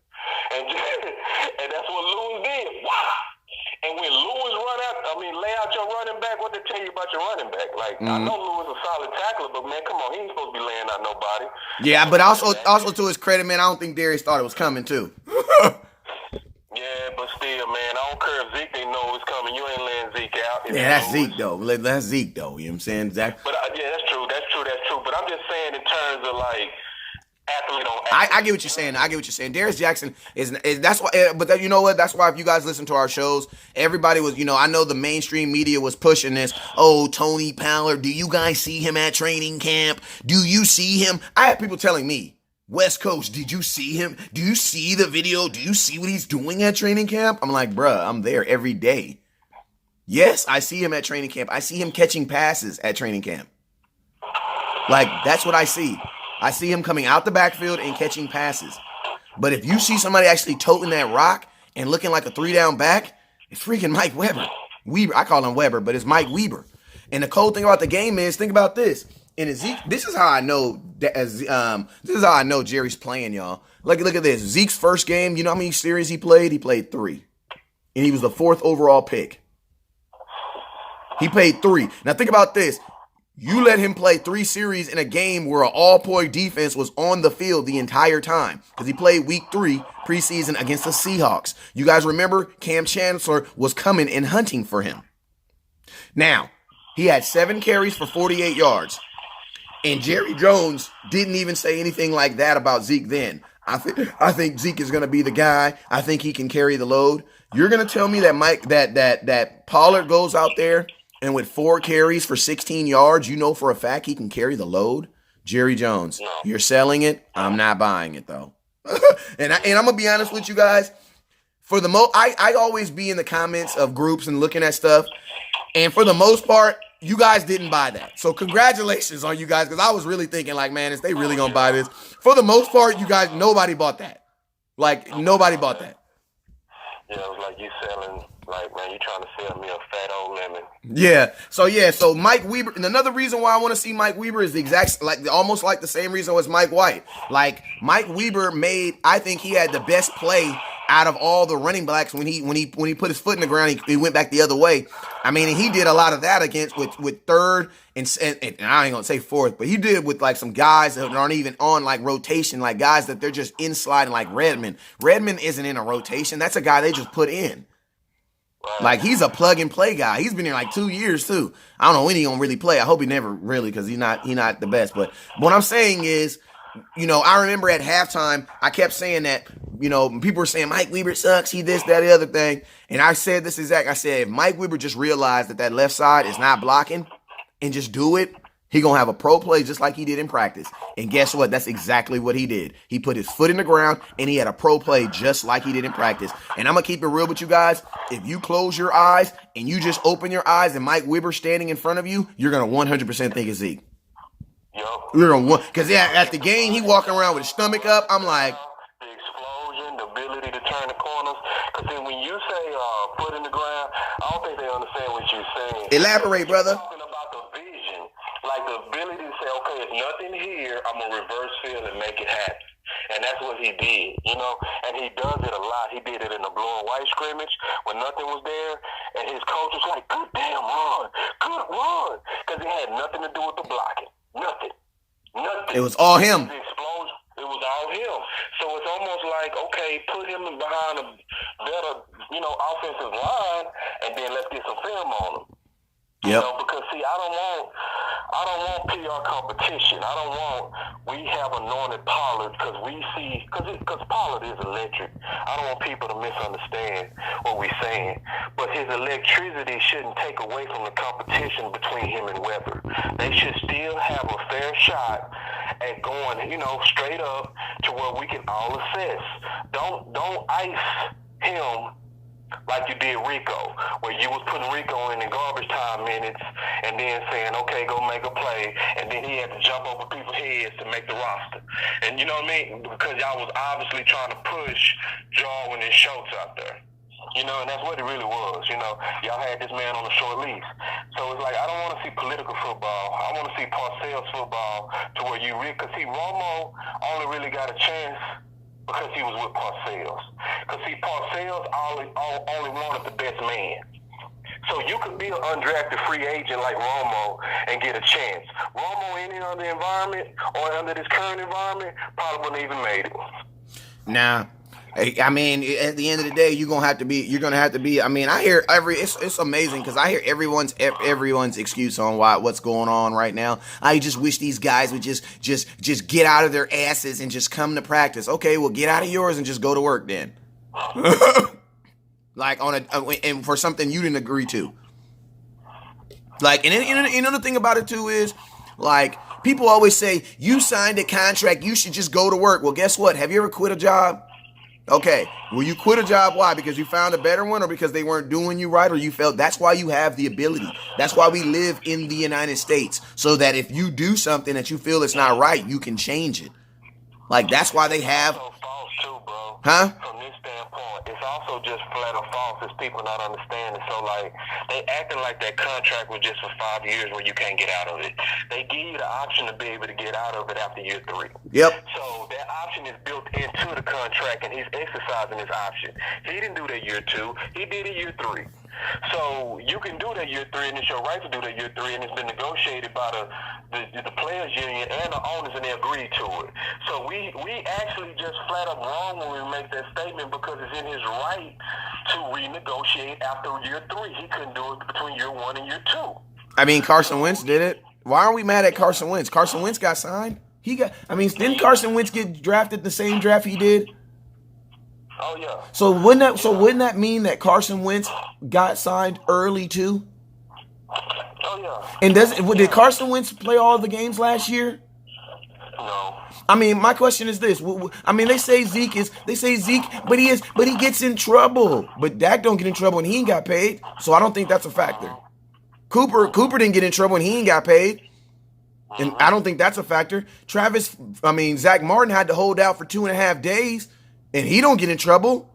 And that's what Lewis did. Wow. And when Lewis lay out your running back, what they tell you about your running back? Like, I know Lewis is a solid tackler, but man, come on, he ain't supposed to be laying out nobody. Yeah, but also to his credit, man, I don't think Darius thought it was coming too. Yeah, but still, man, I don't care if Zeke didn't know it was coming. You ain't letting Zeke out. Yeah, that's Zeke, though. That's Zeke, though. You know what I'm saying? Zach? But, yeah, that's true. But I'm just saying in terms of, like, athlete on athlete. I get what you're saying. Darius Jackson is that's why. But you know what? That's why if you guys listen to our shows, everybody was. I know the mainstream media was pushing this. Oh, Tony Pollard. Do you guys see him at training camp? Do you see him? I had people telling me, West Coast, did you see him? Do you see the video? Do you see what he's doing at training camp? I'm like, bruh, I'm there every day. Yes, I see him at training camp. I see him catching passes at training camp. Like, that's what I see. I see him coming out the backfield and catching passes. But if you see somebody actually toting that rock and looking like a 3-down back, it's freaking Mike Weber. I call him Weber, but it's Mike Weber. And the cool thing about the game is, think about this. And Zeke, this is how I know Jerry's playing, y'all. Look at this. Zeke's first game, you know how many series he played? He played 3. And he was the 4th overall pick. He played 3. Now think about this. You let him play 3 series in a game where an all-point defense was on the field the entire time. Because he played week 3 preseason against the Seahawks. You guys remember Cam Chancellor was coming and hunting for him. Now, he had 7 carries for 48 yards. And Jerry Jones didn't even say anything like that about Zeke then. I think Zeke is going to be the guy. I think he can carry the load. You're going to tell me that that Pollard goes out there and with 4 carries for 16 yards, you know for a fact he can carry the load? Jerry Jones, you're selling it. I'm not buying it though. and I'm going to be honest with you guys. For the I always be in the comments of groups and looking at stuff. And for the most part, you guys didn't buy that. So congratulations on you guys, because I was really thinking like, man, is they really going to buy this? For the most part, you guys, nobody bought that. Like, nobody bought that. Yeah, it was like you selling, like, man, you trying to sell me a fat old lemon. Yeah. So Mike Weber, and another reason why I want to see Mike Weber is the exact, like, almost like the same reason as Mike White. Like, Mike Weber I think he had the best play out of all the running backs when he put his foot in the ground. He went back the other way. I mean, and he did a lot of that against with third and I ain't gonna say fourth, but he did with like some guys that aren't even on like rotation, like guys that they're just in sliding, like Redmond. Redmond isn't in a rotation. That's a guy they just put in. Like, he's a plug and play guy. He's been here like 2 years too. I don't know when he gonna really play. I hope he never really, because he's not the best. But what I'm saying is, I remember at halftime, I kept saying that, people were saying Mike Weber sucks, he this, that, the other thing. And I said this exact. I said, if Mike Weber just realized that left side is not blocking and just do it, he going to have a pro play just like he did in practice. And guess what? That's exactly what he did. He put his foot in the ground and he had a pro play just like he did in practice. And I'm going to keep it real with you guys. If you close your eyes and you just open your eyes and Mike Weber standing in front of you, you're going to 100% think it's Zeke. Yep. You're going to because at the game, he walking around with his stomach up. I'm like, the explosion, the ability to turn the corners. Because then when you say foot in the ground, I don't think they understand what you're saying. Elaborate, brother. You're talking about the vision, like the ability to say, okay, there's nothing here. I'm gonna reverse field and make it happen. And that's what he did, you know. And he does it a lot. He did it in the blue and white scrimmage when nothing was there, and his coach was like, "Good damn run, good run," because it had nothing to do with the blocking, nothing. It was all him. The explosion. It was all him. So it's almost like, okay, put him behind a better, you know, offensive line, and then let's get some film on him. You know, because see, I don't want PR competition. We have anointed Pollard because we see, because Pollard is electric. I don't want people to misunderstand what we're saying. But his electricity shouldn't take away from the competition between him and Weber. They should still have a fair shot at going, you know, straight up to where we can all assess. Don't ice him like you did Rico, where you was putting Rico in the garbage time minutes and then saying, okay, go make a play, and then he had to jump over people's heads to make the roster. And you know what I mean? Because y'all was obviously trying to push Jarwin and Schultz out there. You know, and that's what it really was. You know, y'all had this man on a short leash. So it's like, I don't want to see political football. I want to see Parcells football to where you really, because see, Romo only really got a chance because he was with Parcells. Because see, Parcells only wanted the best man. So you could be an undrafted free agent like Romo and get a chance. Romo in any other environment or under this current environment probably wouldn't even made it. Nah. I mean, at the end of the day, you're gonna have to be. I mean, I hear it's amazing because I hear everyone's excuse on what's going on right now. I just wish these guys would just get out of their asses and just come to practice. Okay, well, get out of yours and just go to work then. Like and for something you didn't agree to. Like, and another thing about it too is, like, people always say you signed a contract, you should just go to work. Well, guess what? Have you ever quit a job? Okay, well, you quit a job, why? Because you found a better one, or because they weren't doing you right, or you felt that's why you have the ability. That's why we live in the United States, so that if you do something that you feel it's not right, you can change it. Like, that's why they have... It's also false too, bro. Huh? From this standpoint, it's also just flat or false. It's people not understanding. So, like, they acting like that contract was just for 5 years where you can't get out of it. They give you the option to be able to get out of it after year 3. Yep. So that option is built into the contract, and he's exercising his option. He didn't do that year 2. He did it year 3. So you can do that year 3, and it's your right to do that year 3, and it's been negotiated by the players union and the owners, and they agreed to it. So we actually just flat up wrong when we make that statement, because it's in his right to renegotiate after year 3. He couldn't do it between year 1 and year 2. I mean, Carson Wentz did it. Why aren't we mad at Carson Wentz? Carson Wentz got signed. Didn't Carson Wentz get drafted the same draft he did? Oh yeah. So wouldn't that mean that Carson Wentz got signed early too? Oh yeah. And did Carson Wentz play all the games last year? No. I mean, my question is this. I mean, they say Zeke, but he gets in trouble. But Dak don't get in trouble and he ain't got paid. So I don't think that's a factor. Cooper didn't get in trouble and he ain't got paid. And I don't think that's a factor. Zach Martin had to hold out for 2.5 days and he don't get in trouble.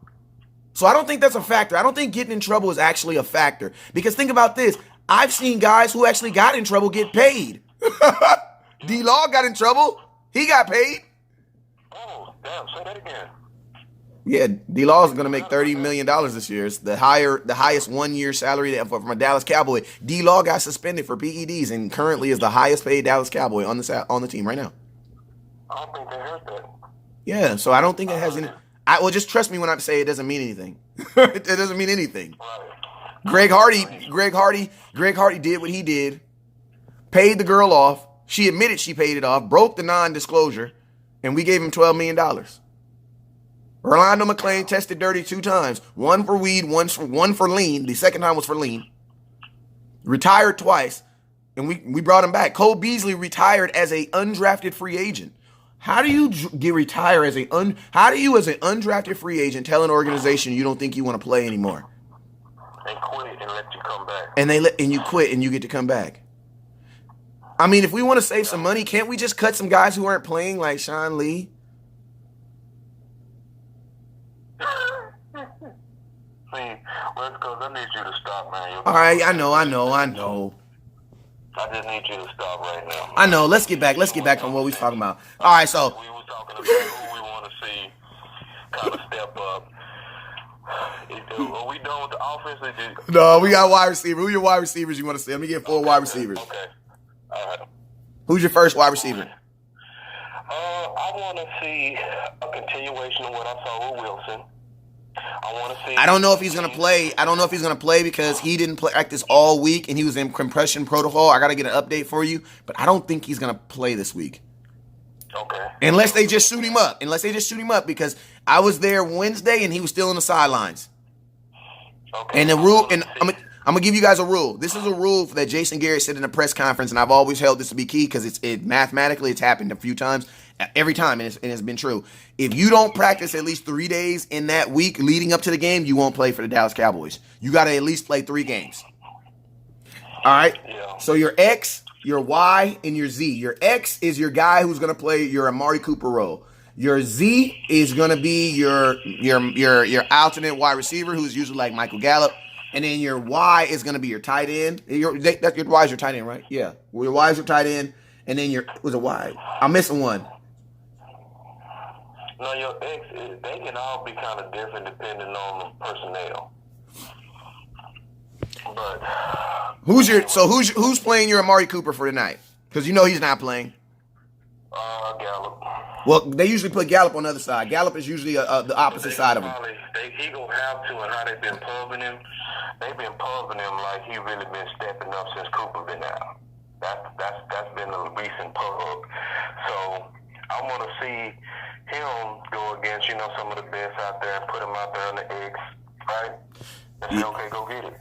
So I don't think that's a factor. I don't think getting in trouble is actually a factor. Because think about this. I've seen guys who actually got in trouble get paid. D-Law got in trouble. He got paid. Oh, damn. Say that again. Yeah, D-Law is going to make $30 million this year. It's the highest 1-year salary from a Dallas Cowboy. D-Law got suspended for PEDs and currently is the highest paid Dallas Cowboy on the team right now. I don't think they heard that. Yeah, so I don't think it has any... just trust me when I say it doesn't mean anything. It doesn't mean anything. Right. Greg Hardy did what he did, paid the girl off. She admitted she paid it off, broke the non-disclosure, and we gave him $12 million. Orlando McClain tested dirty 2 times. One for weed, one for lean. The second time was for lean. Retired twice, and we brought him back. Cole Beasley retired as an undrafted free agent. How do you retire as how do you as an undrafted free agent tell an organization you don't think you want to play anymore? And quit and let you come back. And you quit and you get to come back. I mean, if we want to save some money, can't we just cut some guys who aren't playing like Sean Lee? see, West Coast, I need you to stop, man. All right, I know. I just need you to stop right now. I know. Let's get back on what we was talking about. All right, so we were talking about who we want to see kind of step up. Are we done with the offense? no, we got wide receiver. Who your wide receivers you want to see? Let me get 4 wide receivers. Okay. All right. Who's your first wide receiver? I want to see a continuation of what I saw with Wilson. I want to see. I don't know if he's gonna play. Because he didn't practice all week and he was in compression protocol. I gotta get an update for you, but I don't think he's gonna play this week. Okay. Unless they just shoot him up. Because I was there Wednesday and he was still on the sidelines. Okay. And the rule, and I'm gonna give you guys a rule. This is a rule that Jason Garrett said in a press conference, and I've always held this to be key because mathematically it's happened a few times, every time, and it's been true. If you don't practice at least 3 days in that week leading up to the game, you won't play for the Dallas Cowboys. You got to at least play 3 games. All right. Yeah. So your X, your Y, and your Z. Your X is your guy who's gonna play your Amari Cooper role. Your Z is gonna be your alternate wide receiver, who's usually like Michael Gallup, and then your Y is gonna be your tight end. Your Y is your tight end, right? Yeah. Well, your Y is your tight end, and then was a Y. I'm missing one. No, your X, they can all be kind of different depending on the personnel. But who's playing your Amari Cooper for tonight? Because you know he's not playing. Gallup. Well, they usually put Gallup on the other side. Gallup is usually the opposite side of him. He gonna have to, and how they've been pumping him. They've been pumping him like he really been stepping up since Cooper been out. That's been a recent pub. So I want to see him go against some of the best out there and put him out there on the X, right? And say, okay, go get it.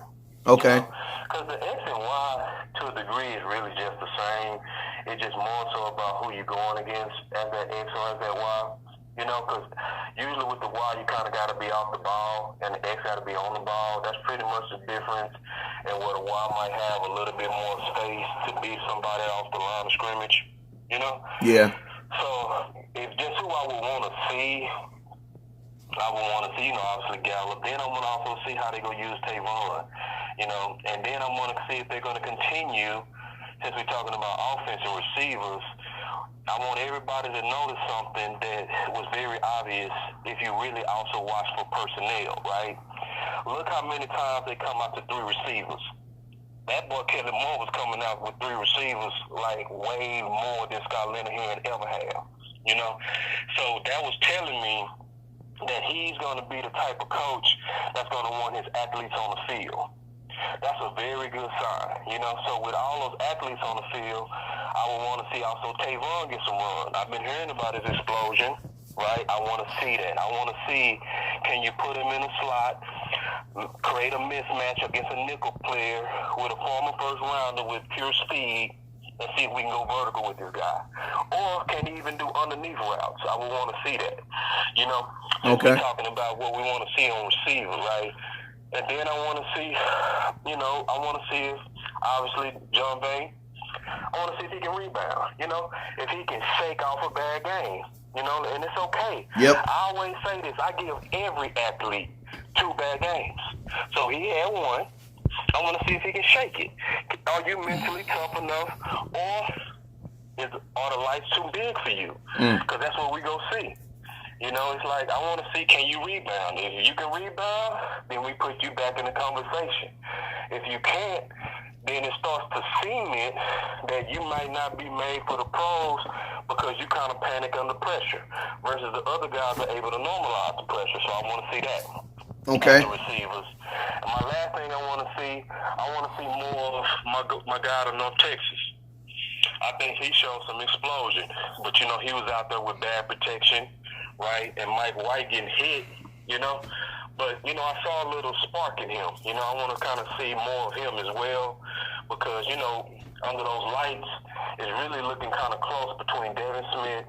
Okay. Because the X and Y, to a degree, is really just the same. It's just more so about who you're going against as that X or as that Y. Because usually with the Y, you kind of got to be off the ball, and the X got to be on the ball. That's pretty much the difference. And where the Y might have a little bit more space to be somebody off the line of scrimmage, Yeah. So, if just who I would want to see, obviously Gallup. Then I want to also see how they're going to use Tavon, and then I want to see if they're going to continue, since we're talking about offensive receivers, I want everybody to notice something that was very obvious if you really also watch for personnel, right? Look how many times they come out to 3 receivers. That boy Kellen Moore was coming out with 3 receivers like way more than Scott Linehan ever have, So that was telling me that he's going to be the type of coach that's going to want his athletes on the field. That's a very good sign, So with all those athletes on the field, I would want to see also Tavon get some run. I've been hearing about his explosion, right? I want to see that. I want to see, can you put him in a slot, create a mismatch against a nickel player with a former first rounder with pure speed, and see if we can go vertical with this guy. Or can he even do underneath routes? I would want to see that, Okay. We're talking about what we want to see on receiver, right? And then I want to see, if, obviously, John Bay, I want to see if he can rebound, if he can shake off a bad game, and it's okay. Yep. I always say this, I give every athlete 2 bad games. So he had 1. I want to see if he can shake it. Are you mentally tough enough, or are the lights too big for you? Because that's what we go see. It's like, I want to see, can you rebound? If you can rebound, then we put you back in the conversation. If you can't, then it starts to cement that you might not be made for the pros because you kind of panic under pressure, versus the other guys are able to normalize the pressure. So I want to see that. Okay. The receivers. And my last thing I want to see more of my guy out of North Texas. I think he showed some explosion, but he was out there with bad protection, right? And Mike White getting hit, But I saw a little spark in him. I want to kind of see more of him as well, because under those lights, it's really looking kind of close between Devin Smith,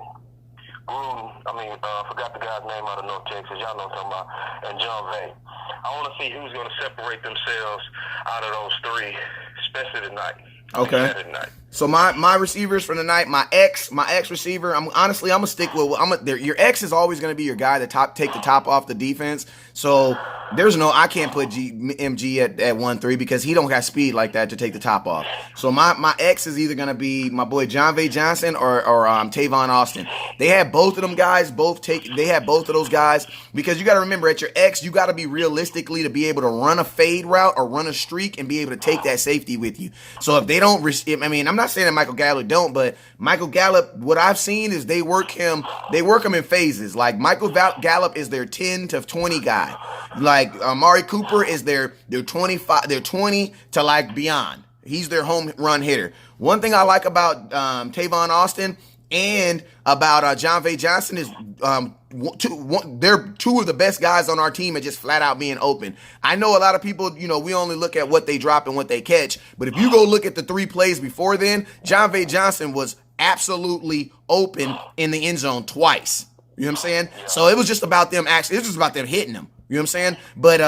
Gruden. I forgot the guy's name out of North Texas. Y'all know what I'm talking about, and John Vay. I want to see who's going to separate themselves out of those 3, especially tonight. Okay. So my receivers for the night, my X receiver. I'm gonna stick with. Your X is always gonna be your guy to take the top off the defense. So I can't put MG at 1-3 because he don't got speed like that to take the top off. So my X is either gonna be my boy John V. Johnson or Tavon Austin. They had both of them guys. They had both of those guys because you got to remember at your X you got to be realistically to be able to run a fade route or run a streak and be able to take that safety with you. So if they don't, I mean, I'm not saying that Michael Gallup don't, but Michael Gallup, what I've seen is they work him in phases. Like Michael Gallup is their 10 to 20 guy. Like Amari Cooper is their 25, their 20 to like beyond. He's their home run hitter. One thing I like about Tavon Austin and about John V. Johnson is they're two of the best guys on our team at just flat out being open. I know a lot of people, we only look at what they drop and what they catch, but if you go look at the 3 plays before then, John V. Johnson was absolutely open in the end zone twice. You know what I'm saying? So it was just about them hitting him. You know what I'm saying? But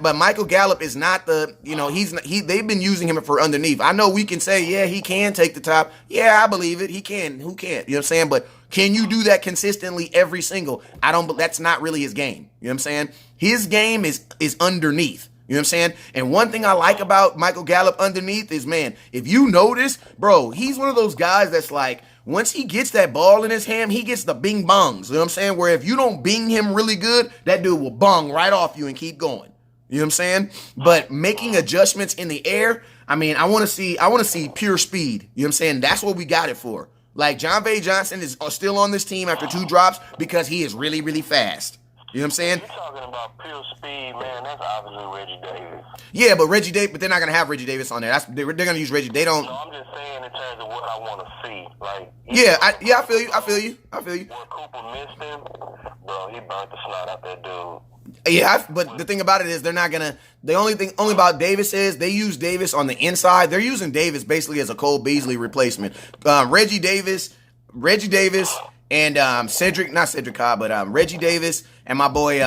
but Michael Gallup is not the, they've been using him for underneath. I know we can say, yeah, he can take the top. Yeah, I believe it. He can. Who can't? You know what I'm saying? But can you do that consistently every single? That's not really his game. You know what I'm saying? His game is underneath. You know what I'm saying? And one thing I like about Michael Gallup underneath is, man, if you notice, bro, he's one of those guys that's like, once he gets that ball in his hand, he gets the bing bongs. You know what I'm saying? Where if you don't bing him really good, that dude will bong right off you and keep going. You know what I'm saying? But making adjustments in the air, I mean, I want to see pure speed. You know what I'm saying? That's what we got it for. Like John V. Johnson is still on this team after 2 drops because he is really, really fast. You know what I'm saying? You're talking about pure speed, man. That's obviously Reggie Davis. Yeah, but but they're not gonna have Reggie Davis on there. They're gonna use Reggie. They don't. No, I'm just saying in terms of what I want to see. Like, I feel you. When Cooper missed him, bro, he burnt the snot out that dude. Yeah, but the thing about it is they're not gonna. The only about Davis is they use Davis on the inside. They're using Davis basically as a Cole Beasley replacement. Reggie Davis, and Cedric Cobb, but Reggie Davis and my boy,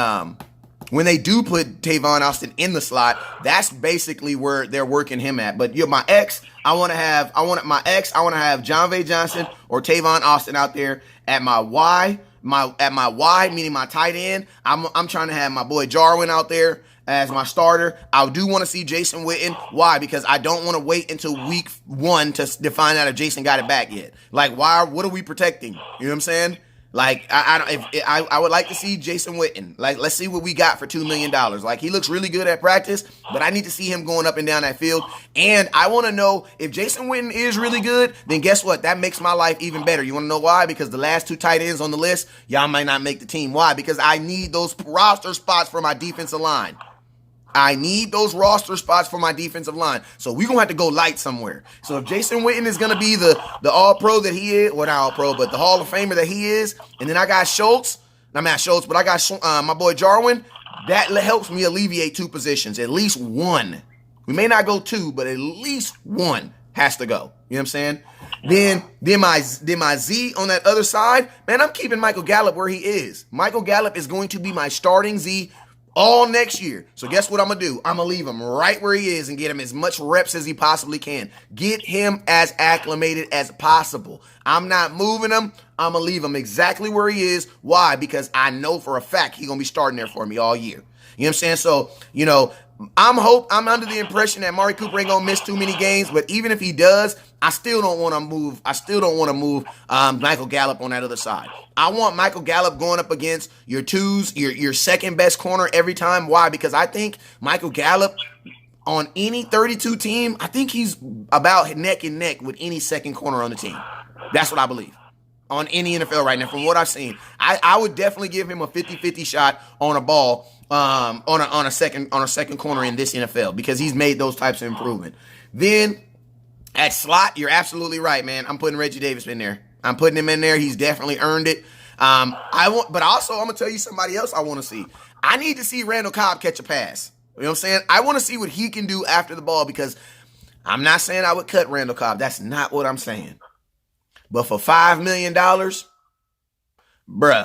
when they do put Tavon Austin in the slot, that's basically where they're working him at. But my X, I want to have John V. Johnson or Tavon Austin out there at my Y. My Y, meaning my tight end. I'm trying to have my boy Jarwin out there as my starter. I do want to see Jason Witten. Why? Because I don't want to wait until week 1 to find out if Jason got it back yet. Like, why? What are we protecting? You know what I'm saying? Like, I would like to see Jason Witten. Like, let's see what we got for $2 million. Like, he looks really good at practice, but I need to see him going up and down that field. And I want to know if Jason Witten is really good, then guess what? That makes my life even better. You want to know why? Because the last 2 tight ends on the list, y'all might not make the team. Why? Because I need those roster spots for my defensive line. I need those roster spots for my defensive line. So we're going to have to go light somewhere. So if Jason Witten is going to be the all-pro that he is, well, not all-pro, but the Hall of Famer that he is, and then I got I got my boy Jarwin, that helps me alleviate 2 positions, at least 1. We may not go 2, but at least 1 has to go. You know what I'm saying? Then my Z on that other side, man, I'm keeping Michael Gallup where he is. Michael Gallup is going to be my starting Z all next year. So guess what I'm going to do? I'm going to leave him right where he is and get him as much reps as he possibly can. Get him as acclimated as possible. I'm not moving him. I'm going to leave him exactly where he is. Why? Because I know for a fact he's going to be starting there for me all year. You know what I'm saying? So, I'm under the impression that Amari Cooper ain't gonna miss too many games, but even if he does, I still don't want to move Michael Gallup on that other side. I want Michael Gallup going up against your twos, your second best corner every time. Why? Because I think Michael Gallup on any 32 team, I think he's about neck and neck with any second corner on the team. That's what I believe. On any NFL right now, from what I've seen, I would definitely give him a 50-50 shot on a ball, on a second corner in this NFL because he's made those types of improvement. Then at slot, you're absolutely right, man. I'm putting Reggie Davis in there. I'm putting him in there. He's definitely earned it. But also I'm gonna tell you somebody else I want to see. I need to see Randall Cobb catch a pass. You know what I'm saying? I want to see what he can do after the ball because I'm not saying I would cut Randall Cobb. That's not what I'm saying. But for $5 million, bruh,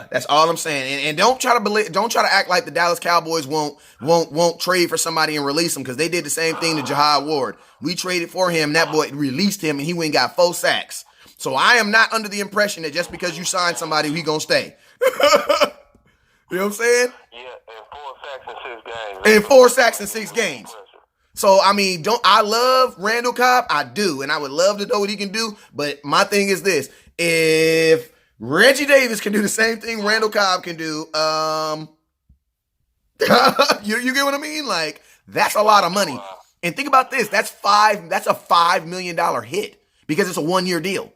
that's all I'm saying. And don't try to act like the Dallas Cowboys won't trade for somebody and release him because they did the same thing to Jahad Ward. We traded for him. That boy released him, and he went and got 4 sacks. So I am not under the impression that just because you signed somebody, he gonna stay. You know what I'm saying? Yeah, and 4 sacks in 6 games. And 4 sacks in 6 games. So, I mean, I love Randall Cobb? I do. And I would love to know what he can do. But my thing is this. If Reggie Davis can do the same thing Randall Cobb can do, you get what I mean? Like, that's a lot of money. And think about this. That's a $5 million hit because it's a 1-year deal.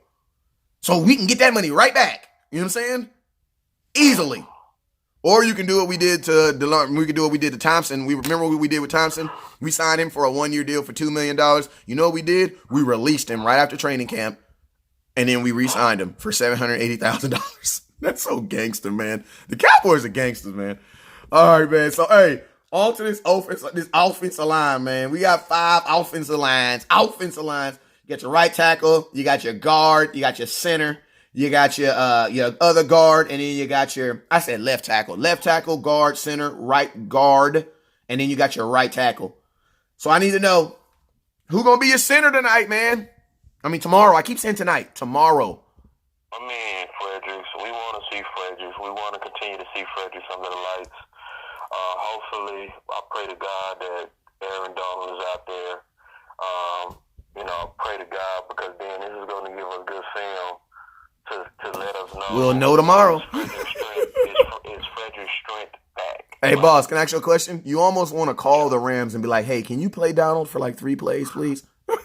So we can get that money right back. You know what I'm saying? Easily. Or you can do what we did to DeLon. We could do what we did to Thompson. We remember what we did with Thompson. We signed him for a 1-year deal for $2 million. You know what we did? We released him right after training camp, and then we re-signed him for $780,000. That's so gangster, man. The Cowboys are gangsters, man. All right, man. So, hey, on to this offensive line, man. We got 5 offensive lines. You got your right tackle. You got your guard. You got your center. You got your other guard, and then you got I said left tackle, guard, center, right guard, and then you got your right tackle. So I need to know who gonna be your center tonight, man. I mean tomorrow. I keep saying tonight. Tomorrow. I mean, Fredericks. We want to see Fredericks. We want to continue to see Fredericks under the lights. Hopefully, I pray to God that Aaron Donald is out there. I pray to God because then this is going to give us good film. To let us know. We'll know tomorrow. Is Frederick's strength back? Hey, boss, can I ask you a question? You almost want to call the Rams and be like, hey, can you play Donald for like 3 plays, please? Yeah,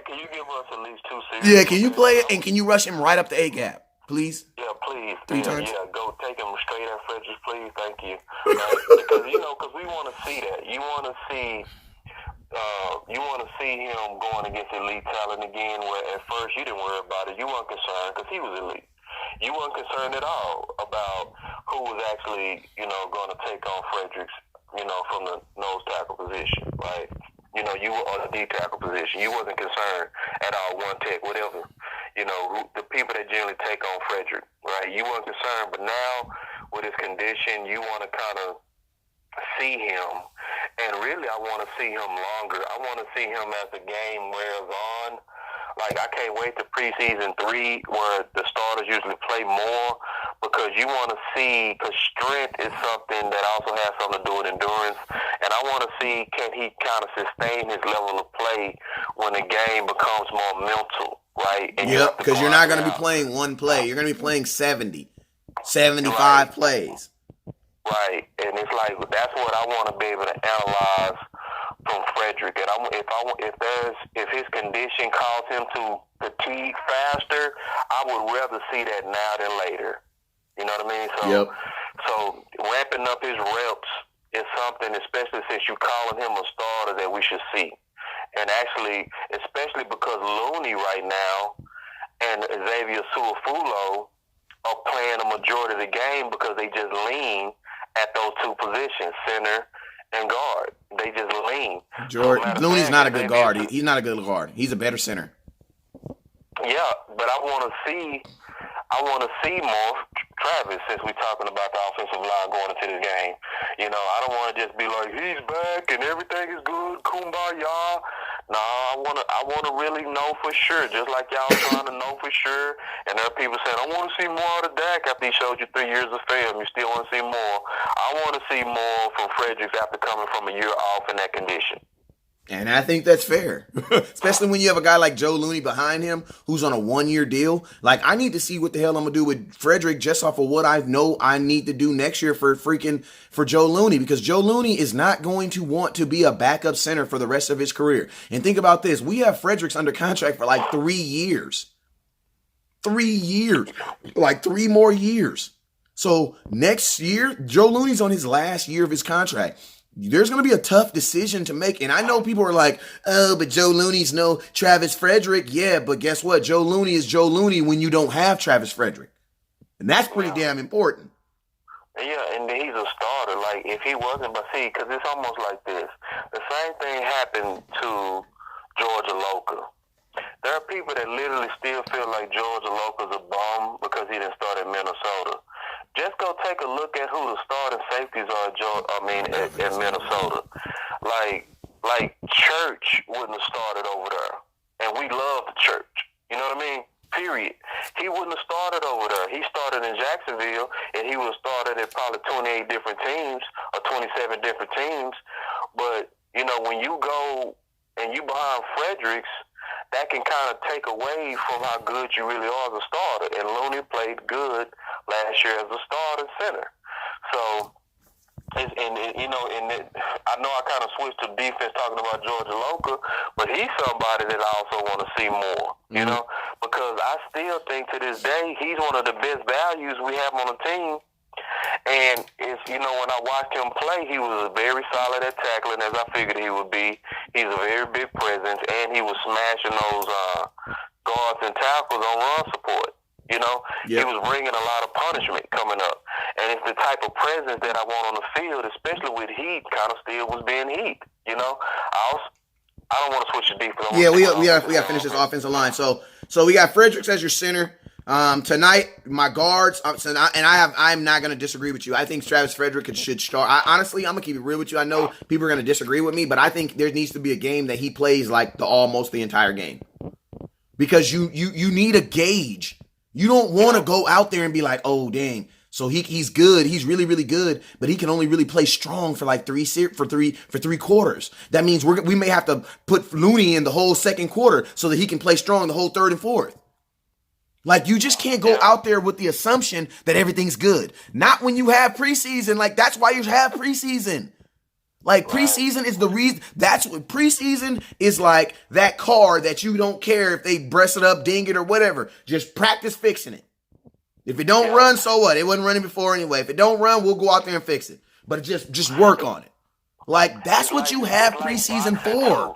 can you give us at least 2 series? Yeah, can you play it, and can you rush him right up the A-gap, please? Yeah, please. 3 times? Yeah, go take him straight at Fredericks, please. Thank you. Because we want to see that. You want to see him going against elite talent again, where at first you didn't worry about it. You weren't concerned because he was elite. You weren't concerned at all about who was actually, going to take on Fredericks, from the nose tackle position, right? You were on the D tackle position. You wasn't concerned at all, one tech, whatever. The people that generally take on Frederick, right? You weren't concerned, but now with his condition, you want to kind of see him, and really I want to see him longer. I want to see him as the game wears on. Like, I can't wait to preseason 3 where the starters usually play more, because you want to see, because strength is something that also has something to do with endurance, and I want to see, can he kind of sustain his level of play when the game becomes more mental, right? And yep, because you're not going to be playing 1 play. You're going to be playing 75 right. Plays. Right, and it's like that's what I want to be able to analyze from Frederick. And if his condition caused him to fatigue faster, I would rather see that now than later. You know what I mean? So ramping up his reps is something, especially since you're calling him a starter, that we should see. And actually, especially because Looney right now and Xavier Suafulo are playing a majority of the game because they just lean at those 2 positions, center and guard. They just lean. Looney's not a good guard. He's not a good guard. He's a better center. Yeah, but I want to see more Travis, since we're talking about the offensive line going into this game. I don't want to just be like, he's back and everything is good, kumbaya. No, I want to really know for sure, just like y'all trying to know for sure. And there are people saying, I want to see more out of Dak after he showed you 3 years of film. You still want to see more. I want to see more from Fredericks after coming from a year off in that condition. And I think that's fair, especially when you have a guy like Joe Looney behind him who's on a 1-year deal. Like, I need to see what the hell I'm going to do with Frederick just off of what I know I need to do next year for Joe Looney, because Joe Looney is not going to want to be a backup center for the rest of his career. And think about this. We have Fredericks under contract for like 3 years. 3 years. Like 3 more years. So next year, Joe Looney's on his last year of his contract. There's going to be a tough decision to make. And I know people are like, oh, but Joe Looney's no Travis Frederick. Yeah, but guess what? Joe Looney is Joe Looney when you don't have Travis Frederick. And that's pretty damn important. Yeah, and he's a starter. Like, if he wasn't, but see, because it's almost like this. The same thing happened to Georgia Loca. There are people that literally still feel like Georgia Loca's a bum because he didn't start at Minnesota. Just go take a look at who the starting safeties are at Minnesota. Like Church wouldn't have started over there. And we love the Church. You know what I mean? Period. He wouldn't have started over there. He started in Jacksonville, and he would have started at probably 28 different teams or 27 different teams. But, you know, when you go and you behind Fredericks, that can kind of take away from how good you really are as a starter. And Looney played good last year as a starting center. So, I know I kind of switched to defense talking about Georgia Loca, but he's somebody that I also want to see more, you know, because I still think to this day he's one of the best values we have on the team. And it's, you know, when I watched him play, he was very solid at tackling, as I figured he would be. He's a very big presence, and he was smashing those guards and tackles on run support. You know, He was bringing a lot of punishment coming up. And it's the type of presence that I want on the field, especially with Heat, kind of still was being Heat, you know. I don't want to switch the defense. We got to finish this offensive line. So we got Fredericks as your center. Tonight, my guards, I'm not going to disagree with you. I think Travis Frederick should start. Honestly, I'm going to keep it real with you. I know people are going to disagree with me, but I think there needs to be a game that he plays like almost the entire game. Because you need a gauge. You don't want to go out there and be like, oh, dang. So he's good. He's really, really good, but he can only really play strong for like three quarters. That means we may have to put Looney in the whole second quarter so that he can play strong the whole third and fourth. Like, you just can't go out there with the assumption that everything's good. Not when you have preseason. Like, that's why you have preseason. Like, preseason is the reason. That's what preseason is, like that car that you don't care if they breast it up, ding it, or whatever. Just practice fixing it. If it don't run, so what? It wasn't running before anyway. If it don't run, we'll go out there and fix it. But just work on it. Like, that's what you have preseason for.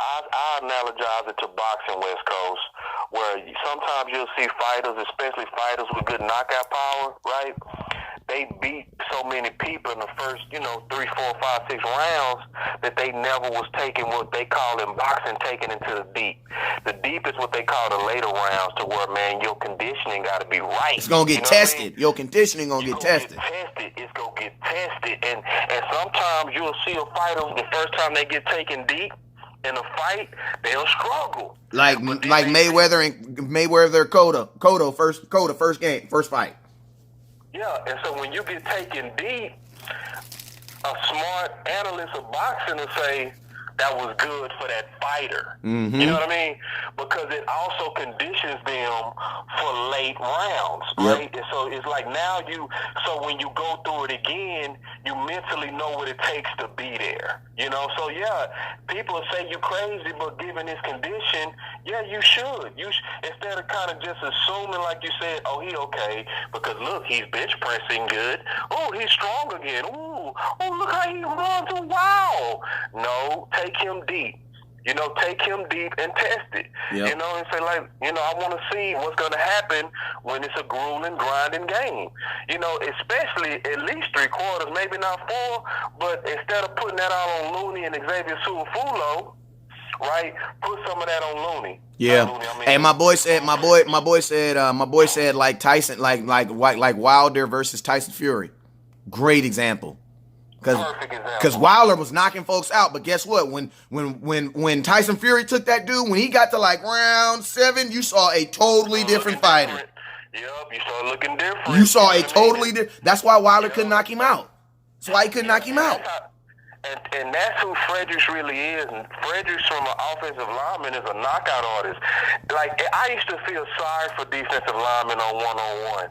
I analogize it to boxing West Coast, where sometimes you'll see fighters, especially fighters with good knockout power, right? They beat so many people in the first, 3, 4, 5, 6 rounds that they never was taking what they call in boxing taking into the deep. The deep is what they call the later rounds, to where, man, your conditioning got to be right. It's going to get tested. Your conditioning going to get tested. It's going to get tested. And sometimes you'll see a fighter, the first time they get taken deep in a fight, they'll struggle. Like Mayweather and Cotto first fight. Yeah, and so when you get taken deep, a smart analyst of boxing will say that was good for that fighter. Mm-hmm. You know what I mean? Because it also conditions them for late rounds, right? And so it's like so when you go through it again, you mentally know what it takes to be there. So people say you're crazy, but given this condition, you should. Instead of kind of just assuming, like you said, oh, he okay, because look, he's bench pressing good. Oh, he's strong again. Oh, look how he runs. Wow. No, take him deep. Take him deep and test it. Yep. And say, I want to see what's going to happen when it's a grueling, grinding game. Especially at least 3 quarters, maybe not 4, but instead of putting that all on Looney and Xavier Su'a-Filo, right, put some of that on Looney. Yeah. Looney, And my boy said like Tyson, like Wilder versus Tyson Fury. Great example. Because Wilder was knocking folks out, but guess what? When Tyson Fury took that dude, when he got to like round 7, you saw a totally different fighter. Yep, you saw it looking different. You saw a totally different. That's why Wilder couldn't knock him out. That's why he couldn't knock him out. And that's who Fredericks really is. And Fredericks, from an offensive lineman, is a knockout artist. Like, I used to feel sorry for defensive linemen on one-on-one.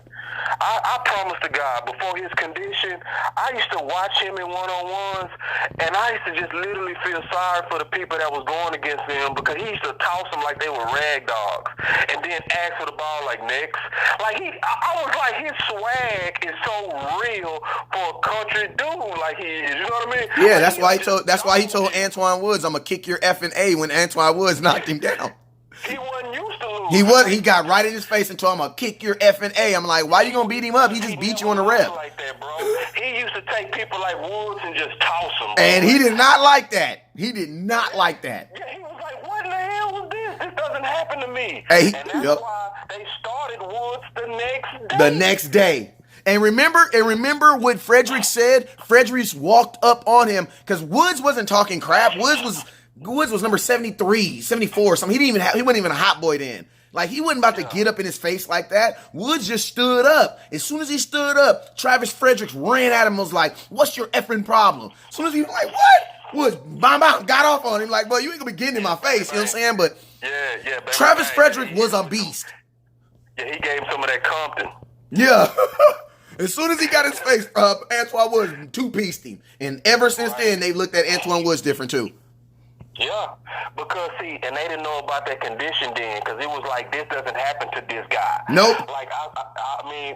I promise to God, before his condition, I used to watch him in one-on-ones, and I used to just literally feel sorry for the people that was going against him, because he used to toss them like they were rag dogs, and then ask for the ball like next. Like, I was like, his swag is so real for a country dude like he is. You know what I mean? Yeah, that's why he told Antoine Woods, "I'm gonna kick your effing A," when Antoine Woods knocked him down. He wasn't used to losing. He got right in his face and told him, "I'll kick your effing A." I'm like, why you gonna beat him up? He just beat you on the rep. Like that, bro. He used to take people like Woods and just toss them. Bro. And he did not like that. He did not like that. Yeah, he was like, "What in the hell was this? This doesn't happen to me." Hey, and that's why they started Woods the next day. And remember what Fredericks said? Fredericks walked up on him because Woods wasn't talking crap. Woods was number 73, 74 or something. He wasn't even a hot boy then. Like, he wasn't about to get up in his face like that. Woods just stood up. As soon as he stood up, Travis Fredericks ran at him and was like, what's your effing problem? As soon as he was like, what? Woods, got off on him. Like, bro, you ain't going to be getting in my face. You know what I'm saying? But Travis Frederick was a beast. Yeah, he gave him some of that Compton. Yeah. As soon as he got his face up, Antoine Woods two-pieced him. And ever since then, they looked at Antoine Woods different, too. Yeah, because see, and they didn't know about that condition then, because it was like, this doesn't happen to this guy. Nope. Like I mean,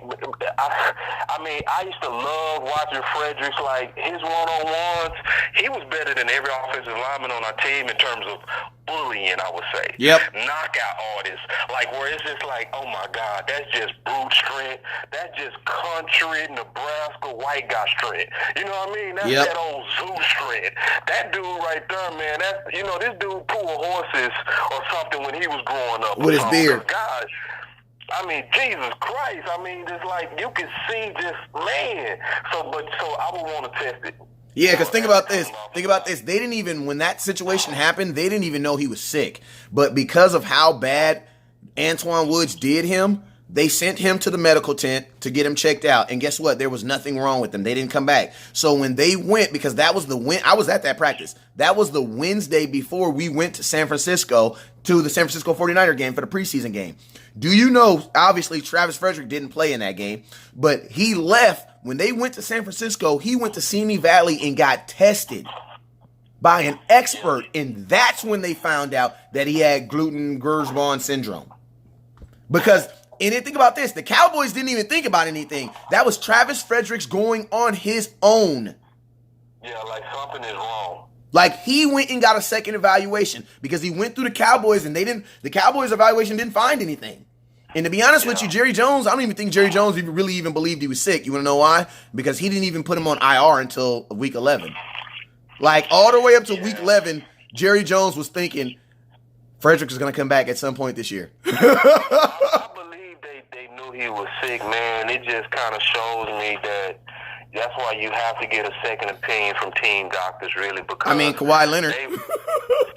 I used to love watching Fredericks. Like, his one-on-ones, he was better than every offensive lineman on our team in terms of bullying, I would say. Yep. Knockout artists, like, where it's just like, oh my God, that's just brute strength. That's just country Nebraska white guy strength. You know what I mean? That's that old zoo strength. That dude right there, man. That's, you know, this dude pulled horses or something when he was growing up. With his beard. God, I mean, Jesus Christ. I mean, it's like you can see just, man. So I would want to test it. Yeah, because think about this. They didn't even, when that situation happened, they didn't even know he was sick. But because of how bad Antoine Woods did him, they sent him to the medical tent to get him checked out. And guess what? There was nothing wrong with him. They didn't come back. So when they went, because that was I was at that practice. That was the Wednesday before we went to San Francisco to the San Francisco 49er game for the preseason game. Do you know, obviously, Travis Frederick didn't play in that game, but he left. When they went to San Francisco, he went to Simi Valley and got tested by an expert, and that's when they found out that he had gluten-Gersbauer syndrome. Because, and then think about this, the Cowboys didn't even think about anything. That was Travis Fredericks going on his own. Yeah, like something is wrong. Like, he went and got a second evaluation because he went through the Cowboys, and the Cowboys evaluation didn't find anything. And to be honest with you, Jerry Jones, I don't even think Jerry Jones really even believed he was sick. You want to know why? Because he didn't even put him on IR until week 11. Like, all the way up to week 11, Jerry Jones was thinking Frederick is going to come back at some point this year. I believe they knew he was sick, man. It just kind of shows me that that's why you have to get a second opinion from team doctors, really. Because I mean, Kawhi Leonard.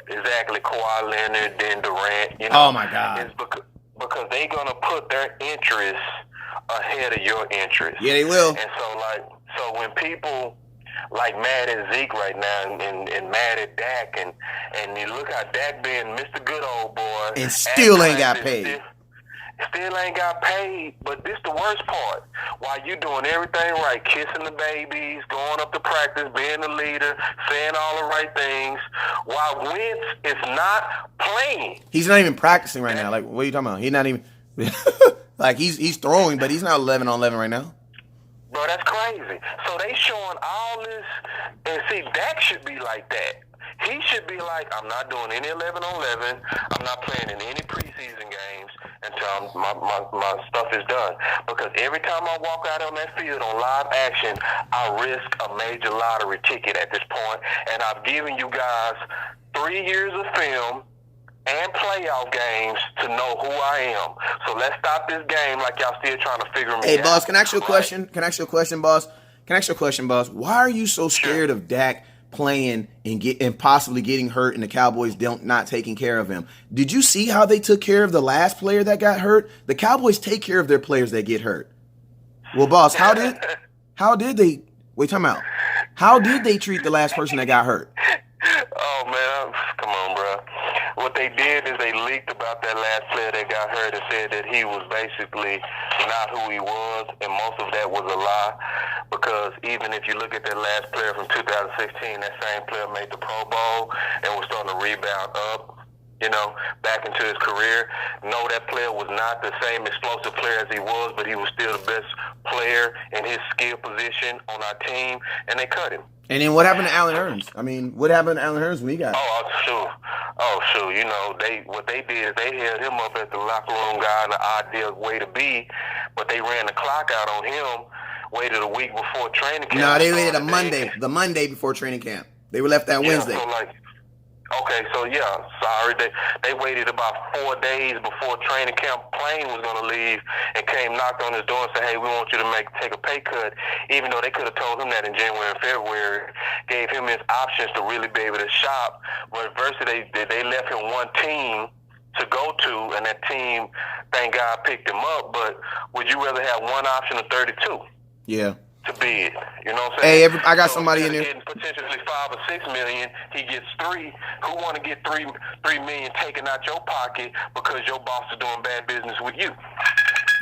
Exactly, Kawhi Leonard, then Durant. You know, oh, my God. It's because they're going to put their interests ahead of your interests. Yeah, they will. And so when people like mad at Zeke right now and mad at Dak, and you look how Dak being Mr. Good Old Boy. And still ain't got paid. Still ain't got paid, but this the worst part. While you doing everything right, kissing the babies, going up to practice, being the leader, saying all the right things, while Wentz is not playing. He's not even practicing right now. Like, what are you talking about? He's not even like he's throwing, but he's not 11 on 11 right now. Bro, that's crazy. So they showing all this, and see, Dak should be like that. He should be like, I'm not doing any 11 on 11. I'm not playing in any preseason games until my stuff is done. Because every time I walk out on that field on live action, I risk a major lottery ticket at this point. And I've given you guys 3 years of film and playoff games to know who I am. So let's stop this game like y'all still trying to figure me out. Hey, boss, can I ask you a question? Boss? Why are you so scared of Dak playing and possibly getting hurt and the Cowboys not taking care of him? Did you see how they took care of the last player that got hurt? The Cowboys take care of their players that get hurt. Well, boss, how did they treat the last person that got hurt? Oh, man, come on, bro. What they did is they leaked about that last player that got hurt and said that he was basically not who he was, and most of that was a lie. Because even if you look at that last player from 2016, that same player made the Pro Bowl and was starting to rebound up, you know, back into his career. No, that player was not the same explosive player as he was, but he was still the best player in his skill position on our team, and they cut him. And then what happened to Allen Hurns? I mean, what happened to Allen Hurns when he got? Oh, sure. You know, what they did is they held him up as the locker room guy and the ideal way to be, but they ran the clock out on him. Waited a week before training camp. No, they waited the Monday before training camp. They were left that Wednesday. Sorry. They waited about 4 days before training camp plane was going to leave and came, knocked on his door and said, hey, we want you to take a pay cut, even though they could have told him that in January and February, gave him his options to really be able to shop. But first they left him one team to go to, and that team, thank God, picked him up. But would you rather have one option or 32? Yeah. To bid, you know what I'm saying? Hey, I got somebody in there. Getting potentially $5 or $6 million, he gets $3. Who want to get $3 million taken out your pocket because your boss is doing bad business with you?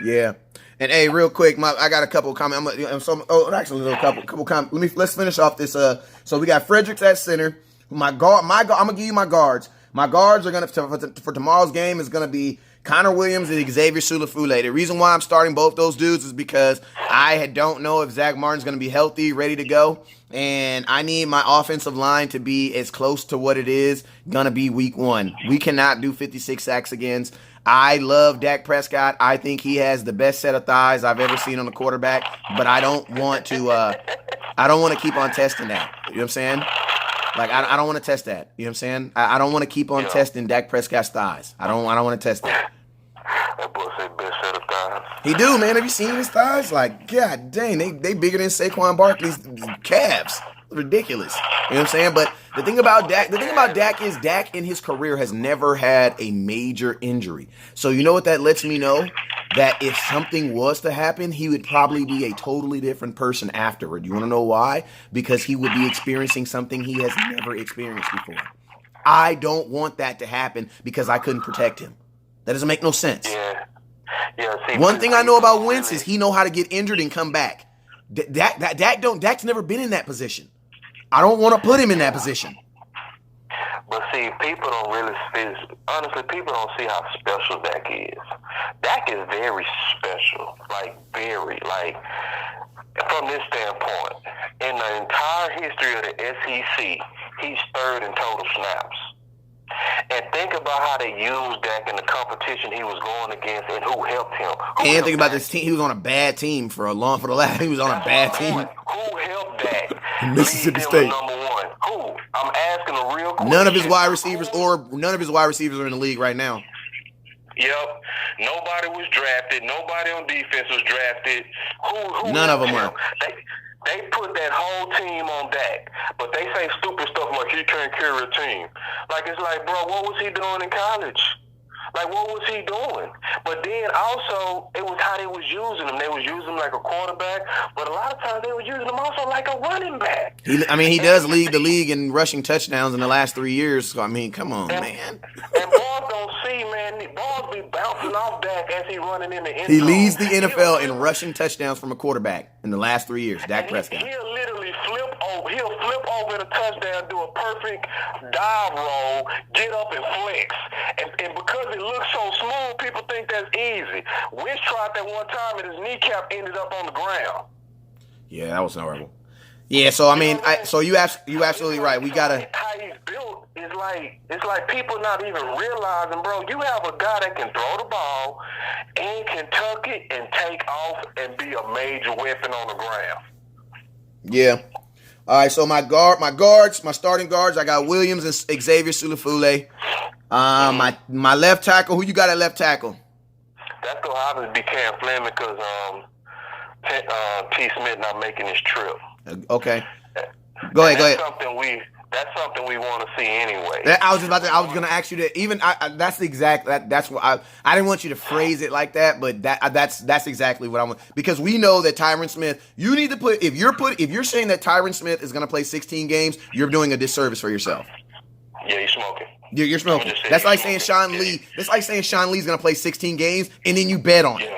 Yeah. And hey, real quick, I got a couple of comments. Actually, a couple comments. Let's finish off this. So we got Fredericks at center. I'm gonna give you my guards. My guards are gonna for tomorrow's game is gonna be Connor Williams and Xavier Sulafule. The reason why I'm starting both those dudes is because I don't know if Zach Martin's going to be healthy, ready to go, and I need my offensive line to be as close to what it is going to be week 1. We cannot do 56 sacks against. I love Dak Prescott. I think he has the best set of thighs I've ever seen on a quarterback, but I don't want to keep on testing that. You know what I'm saying? Like, I don't want to test that. You know what I'm saying? I don't want to keep on testing Dak Prescott's thighs. I don't want to test that. That boy said best set of thighs. He do, man. Have you seen his thighs? Like, god dang, they bigger than Saquon Barkley's calves. Ridiculous. You know what I'm saying? But the thing about Dak is Dak in his career has never had a major injury. So you know what that lets me know? That if something was to happen, he would probably be a totally different person afterward. You want to know why? Because he would be experiencing something he has never experienced before. I don't want that to happen because I couldn't protect him. That doesn't make no sense. Yeah. See, one thing I know about Wentz is he know how to get injured and come back. Dak's never been in that position. I don't want to put him in that position. But see, people don't really see, honestly, people don't see how special Dak is. Dak is very special, from this standpoint. In the entire history of the SEC, he's third in total snaps. And think about how they used Dak in the competition he was going against and who helped him. And think about this team. He was on a bad team he was on a bad team. Who helped Dak? Mississippi State. Number one. Who? I'm asking a real question. None of his wide receivers are in the league right now. Yep. Nobody was drafted. Nobody on defense was drafted. Who None of them him? were. They put that whole team on Dak, but they say stupid stuff like he can't carry a team. Like, it's like, bro, what was he doing in college? Like, what was he doing? But then also, it was how they was using him. They was using him like a quarterback, but a lot of times they were using him also like a running back. He does lead the league in rushing touchdowns in the last 3 years. So, I mean, come on, man. And boys don't see, man. Boys be bouncing off Dak as he running in the end zone. He leads the NFL in rushing touchdowns from a quarterback in the last 3 years, Dak Prescott. He'll literally flip over. He'll flip over in a touchdown, do a perfect dive roll, get up and flex. And because it looks so smooth, people think that's easy. Wentz tried that one time and his kneecap ended up on the ground. Yeah, that was horrible. Yeah, so I mean, you absolutely right. We gotta. How he's built is it's like people not even realizing, bro. You have a guy that can throw the ball and can tuck it and take off and be a major weapon on the ground. Yeah. All right, so my starting guards, I got Williams and Xavier Sulafule. My left tackle, who you got at left tackle? That's gonna obviously be Cam Fleming because T. Smith not making his trip. Okay. Go ahead. That's something we want to see anyway. I was going to ask you to even. That's what I didn't want you to phrase it like that, but that's exactly what I want, because we know that Tyron Smith. You need to put if you're saying that Tyron Smith is going to play 16 games, you're doing a disservice for yourself. Yeah, you're smoking. You're smoking. That's like saying Sean Lee. That's like saying Sean Lee's going to play 16 games and then you bet on it.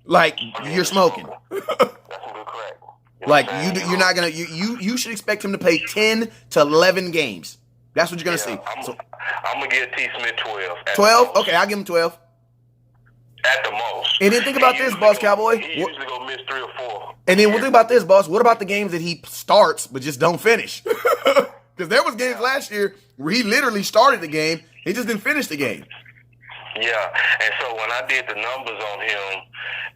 Like you're smoking. That's some good crack. Like you're not gonna you should expect him to play 10 to 11 games. That's what you're gonna see. I'm gonna give T. Smith 12. 12? Okay, I'll give him 12. At the most. And then think about this, boss Cowboy. He usually gonna miss 3 or 4. And then think about this, boss. What about the games that he starts but just don't finish? Because there was games last year where he literally started the game, he just didn't finish the game. Yeah, and so when I did the numbers on him,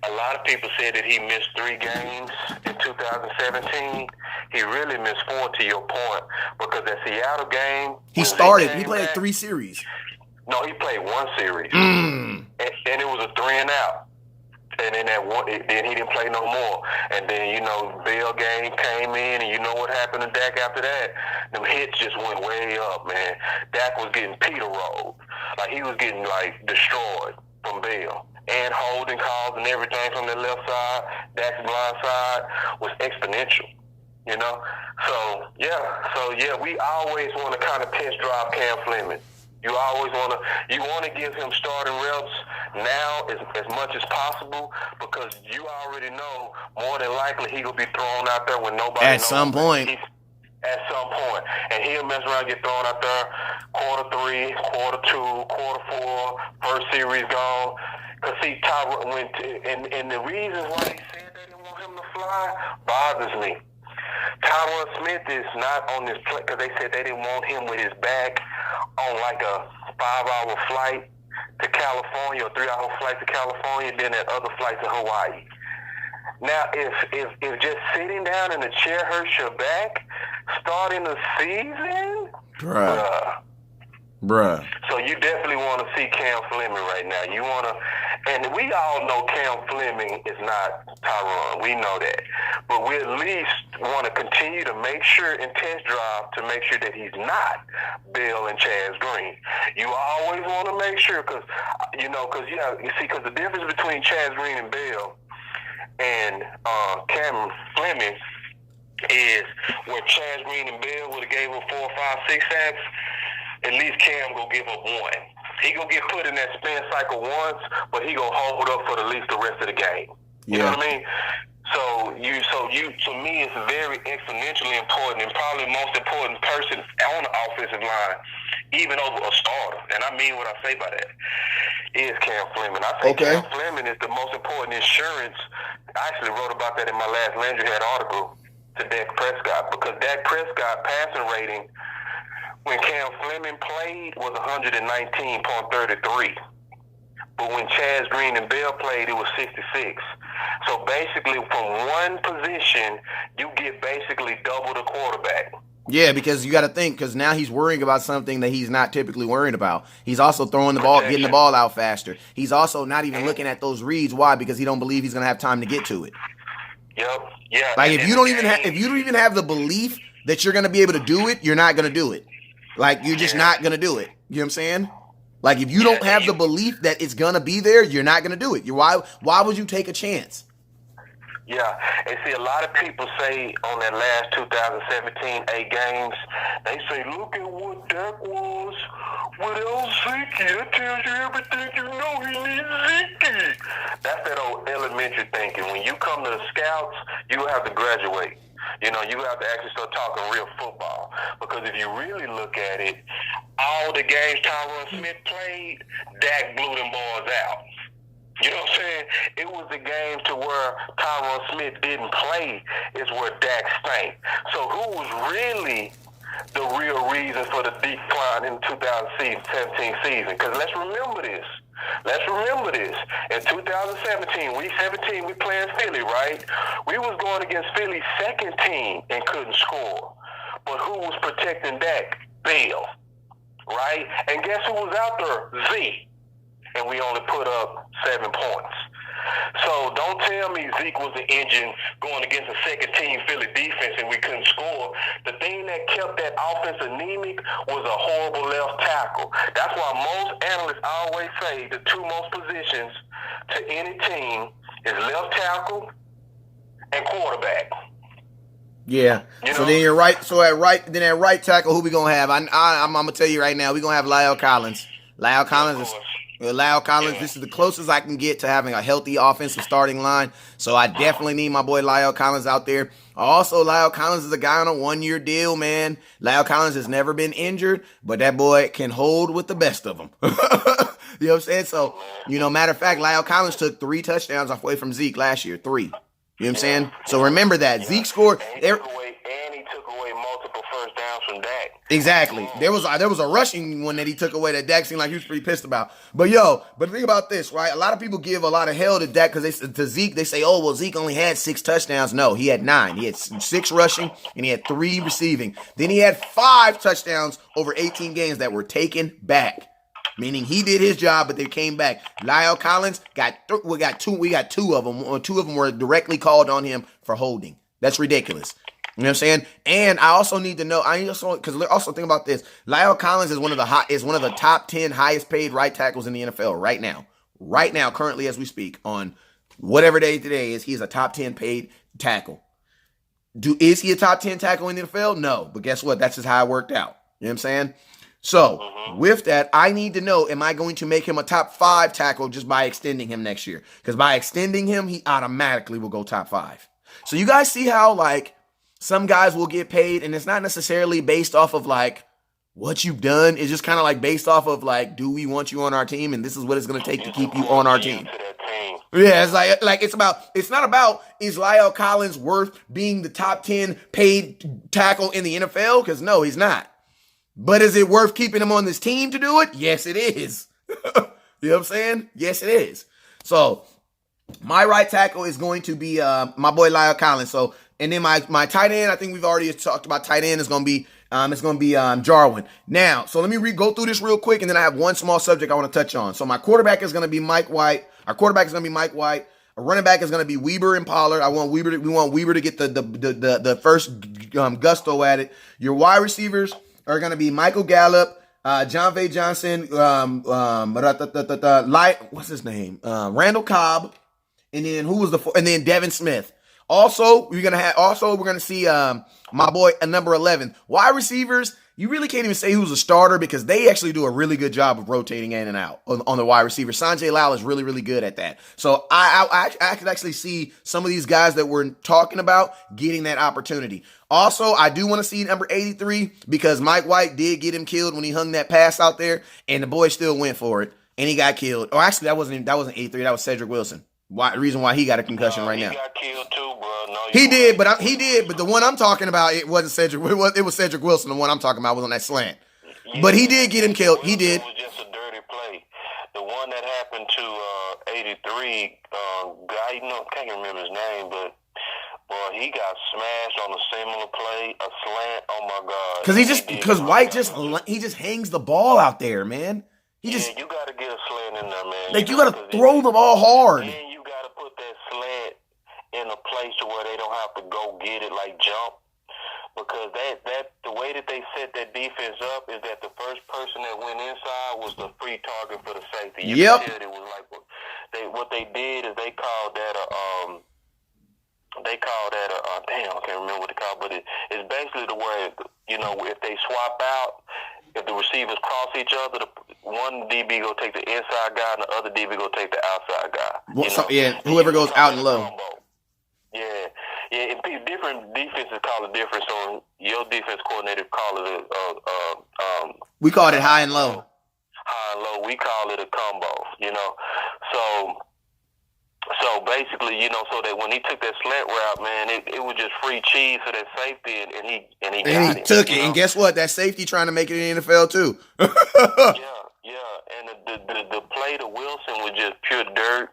a lot of people said that he missed 3 games in 2017. He really missed 4, to your point, because that Seattle game... He started. He played 3 series. No, he played 1 series. And it was a 3 and out. And then then he didn't play no more. And then, Bell game came in, and you know what happened to Dak after that? Them hits just went way up, man. Dak was getting Peter rolled. Like, he was getting, like, destroyed from Bell. And holding calls and everything from the left side, Dak's blind side, was exponential, you know? So, we always want to kind of test drive Cam Fleming. You always want to give him starting reps now as much as possible, because you already know more than likely he will be thrown out there when nobody knows. At some point. At some point. And he'll mess around and get thrown out there quarter 3, quarter 2, quarter 4, first series gone. Because, see, Tyron went to, and the reasons why he said they didn't want him to fly bothers me. Tyron Smith is not on this plane, because they said they didn't want him with his back on like a 5-hour flight to California, or 3-hour flight to California, then that other flight to Hawaii. Now, if just sitting down in the chair hurts your back starting the season, bruh. So you definitely want to see Cam Fleming right now. You want to, and we all know Cam Fleming is not Tyron. We know that. But we at least want to continue to make sure and test drive to make sure that he's not Bill and Chaz Green. You always want to make sure, because the difference between Chaz Green and Bill and Cam Fleming is where Chaz Green and Bill would have gave him 4, 5, 6 sacks. At least Cam go give up 1. He gonna get put in that spin cycle once, but he gonna hold up for at least the rest of the game. You know what I mean? So to me, it's very exponentially important, and probably the most important person on the offensive line, even over a starter. And I mean what I say by that is Cam Fleming. I think Cam Fleming is the most important insurance. I actually wrote about that in my last Landry Had article to Dak Prescott, because Dak Prescott passing rating when Cam Fleming played was 119.33. But when Chaz Green and Bell played, it was 66. So basically, from one position, you get basically double the quarterback. Yeah, because you got to think, because now he's worrying about something that he's not typically worried about. He's also throwing the ball, getting the ball out faster. He's also not even looking at those reads. Why? Because he don't believe he's going to have time to get to it. Yep. Yeah. Like, if you don't even have the belief that you're going to be able to do it, you're not going to do it. Like, you're just not going to do it. You know what I'm saying? Like, if you don't have the belief that it's going to be there, you're not going to do it. Why would you take a chance? Yeah, and see, a lot of people say on that last 2017 8 games, they say, look at what Dak was without Zeke. That tells you everything you know. He needs Zeke. That's that old elementary thinking. When you come to the scouts, you have to graduate. You know, you have to actually start talking real football. Because if you really look at it, all the games Tyron Smith played, Dak blew them boys out. You know what I'm saying? It was the game to where Tyron Smith didn't play is where Dak stank. So who was really the real reason for the decline in the 2017 season? Because let's remember this. In 2017, week 17, we playing Philly, right? We was going against Philly's second team and couldn't score. But who was protecting Dak? Bell, right? And guess who was out there? Zeke. And we only put up 7 points. So don't tell me Zeke was the engine going against a second-team Philly defense and we couldn't score. The thing that kept that offense anemic was a horrible left tackle. That's why most analysts always say the two most positions to any team is left tackle and quarterback. Yeah. You know? So then you're right. So at right tackle, who we gonna have? I'm gonna tell you right now, we're gonna have La'el Collins. La'el Collins, this is the closest I can get to having a healthy offensive starting line. So I definitely need my boy La'el Collins out there. Also, La'el Collins is a guy on a 1-year deal, man. La'el Collins has never been injured, but that boy can hold with the best of them. You know what I'm saying? So, matter of fact, La'el Collins took 3 touchdowns away from Zeke last year. 3. You know what I'm saying? So remember that. Zeke scored. And he took away multiple first downs from Dak. Exactly. There was a rushing one that he took away that Dak seemed like he was pretty pissed about. But think about this, right? A lot of people give a lot of hell to Dak because to Zeke, they say, oh, well, Zeke only had 6 touchdowns. No, he had 9. He had 6 rushing and he had 3 receiving. Then he had 5 touchdowns over 18 games that were taken back. Meaning he did his job, but they came back. La'el Collins we got 2 of them. 2 of them were directly called on him for holding. That's ridiculous. You know what I'm saying? And I also need to know. Because also think about this. Lyle Collins is one of the top 10 highest paid right tackles in the NFL right now. Right now, currently as we speak, on whatever day today is, he's a top 10 paid tackle. Is he a top 10 tackle in the NFL? No. But guess what? That's just how it worked out. You know what I'm saying? So, with that, I need to know, am I going to make him a top 5 tackle just by extending him next year? Because by extending him, he automatically will go top 5. So, you guys see how, like, some guys will get paid, and it's not necessarily based off of, like, what you've done. It's just kind of, like, based off of, like, do we want you on our team, and this is what it's going to take to keep you on our team. Yeah, it's not about, is Lyle Collins worth being the top 10 paid tackle in the NFL? Because, no, he's not. But is it worth keeping him on this team to do it? Yes, it is. You know what I'm saying? Yes, it is. So, my right tackle is going to be my boy Lyle Collins. So, and then my tight end, I think we've already talked about tight end, is going to be Jarwin. Now, so let me go through this real quick, and then I have one small subject I want to touch on. So, my quarterback is going to be Mike White. Our quarterback is going to be Mike White. A running back is going to be Weber and Pollard. We want Weber to get the first gusto at it. Your wide receivers are going to be Michael Gallup, John Vay Johnson, what's his name? Randall Cobb, and then and then Devin Smith. Also, we're gonna see my boy at number 11. Wide receivers, you really can't even say who's a starter because they actually do a really good job of rotating in and out on the wide receiver. Sanjay Lal is really, really good at that. So I could actually see some of these guys that we're talking about getting that opportunity. Also, I do want to see number 83 because Mike White did get him killed when he hung that pass out there, and the boy still went for it, and he got killed. Oh, actually, that wasn't 83. That was Cedric Wilson. Reason why he got a concussion right now. He got killed too, bro. No, he did, but the one I'm talking about, it wasn't Cedric. It was Cedric Wilson. The one I'm talking about was on that slant. Yeah, but he did get him killed. He did. It was just a dirty play. The one that happened to 83 guy, can't remember his name, but boy, he got smashed on a similar play, a slant. Oh my God! Because White just hangs the ball out there, man. You gotta get a slant in there, man. Like you gotta throw the ball hard. And you gotta put that slant in a place to where they don't have to go get it like jump. Because that the way that they set that defense up is that the first person that went inside was the free target for the safety. You can tell it was like what they did is they called that a damn, I can't remember what they called, but it's basically the way, if they swap out, if the receivers cross each other, one DB go take the inside guy and the other DB go take the outside guy. Whoever goes out and low. Yeah. Different defenses call it different. So your defense coordinator call it we called it high and low. High and low. We call it a combo. So basically, so that when he took that slant route, man, it was just free cheese for that safety, and he took it. And guess what? That safety trying to make it in the NFL too. Yeah. And the play to Wilson was just pure dirt.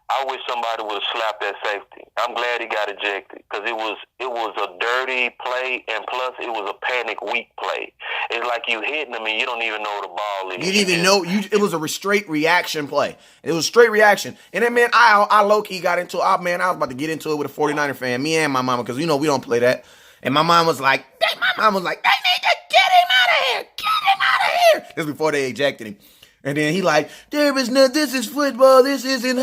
I wish somebody would have slapped that safety. I'm glad he got ejected because it was a dirty play, and plus it was a panic weak play. It's like you hitting them and you don't even know the ball is. You didn't even know it was a straight reaction play. It was straight reaction. And then, man, I low-key got into it. I was about to get into it with a 49er fan, me and my mama, because, we don't play that. And my mom was like, they need to get him out of here. Get him out of here. This was before they ejected him. And then he like, this is football, this isn't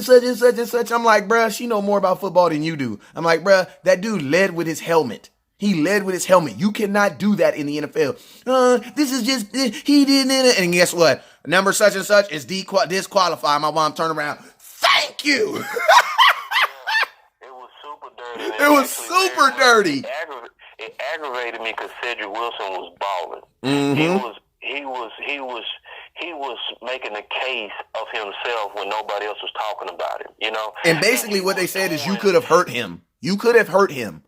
such and such and such. I'm like, bruh, she know more about football than you do. I'm like, bruh, that dude led with his helmet. He led with his helmet. You cannot do that in the NFL. This is just, he didn't. And guess what? Number such and such is disqualified. My mom turned around. Thank you. It was super dirty. It was super dirty. It aggravated me because Cedric Wilson was balling. Mm-hmm. He was making a case of himself when nobody else was talking about him, And basically what they said is you could have hurt him. You could have hurt him.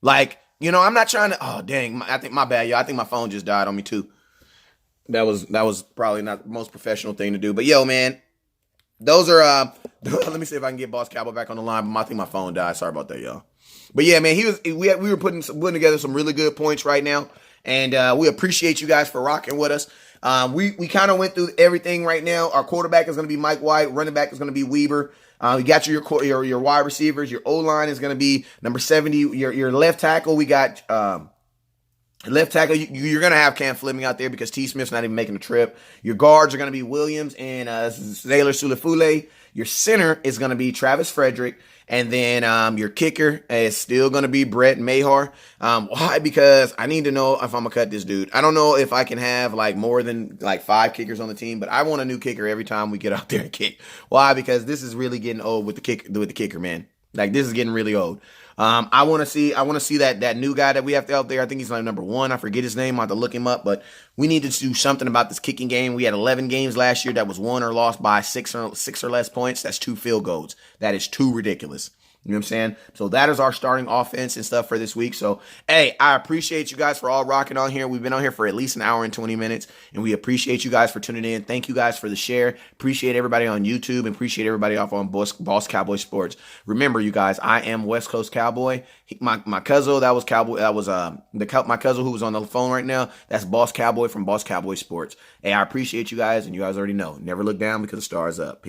Like, I'm not trying to, oh, dang, I think my bad, yo. I think my phone just died on me too. That was probably not the most professional thing to do. But, yo, man, those are, let me see if I can get Boss Cowboy back on the line. But I think my phone died. Sorry about that, y'all. But, yeah, man, we were putting together some really good points right now. And we appreciate you guys for rocking with us. We kind of went through everything right now. Our quarterback is going to be Mike White. Running back is going to be Weber. You got your wide receivers. Your O-line is going to be number 70. Your left tackle, we got left tackle, you're going to have Cam Fleming out there because T. Smith's not even making the trip. Your guards are going to be Williams and Zaylor Sulafule. Your center is going to be Travis Frederick. And then your kicker is still going to be Brett Mahar. Why? Because I need to know if I'm going to cut this dude. I don't know if I can have like more than like 5 kickers on the team, but I want a new kicker every time we get out there and kick. Why? Because this is really getting old with the kicker, man. Like, this is getting really old. I want to see that new guy that we have out there. I think he's like number 1. I forget his name. I have to look him up, but we need to do something about this kicking game. We had 11 games last year that was won or lost by 6 or less points. That's 2 field goals. That is too ridiculous. You know what I'm saying? So that is our starting offense and stuff for this week. So, hey, I appreciate you guys for all rocking on here. We've been on here for at least an hour and 20 minutes, and we appreciate you guys for tuning in. Thank you guys for the share. Appreciate everybody on YouTube and appreciate everybody off on Boss Cowboy Sports. Remember, you guys, I am West Coast Cowboy. My cousin, that was Cowboy. That was my cousin who was on the phone right now. That's Boss Cowboy from Boss Cowboy Sports. Hey, I appreciate you guys, and you guys already know. Never look down because the stars up. Peace.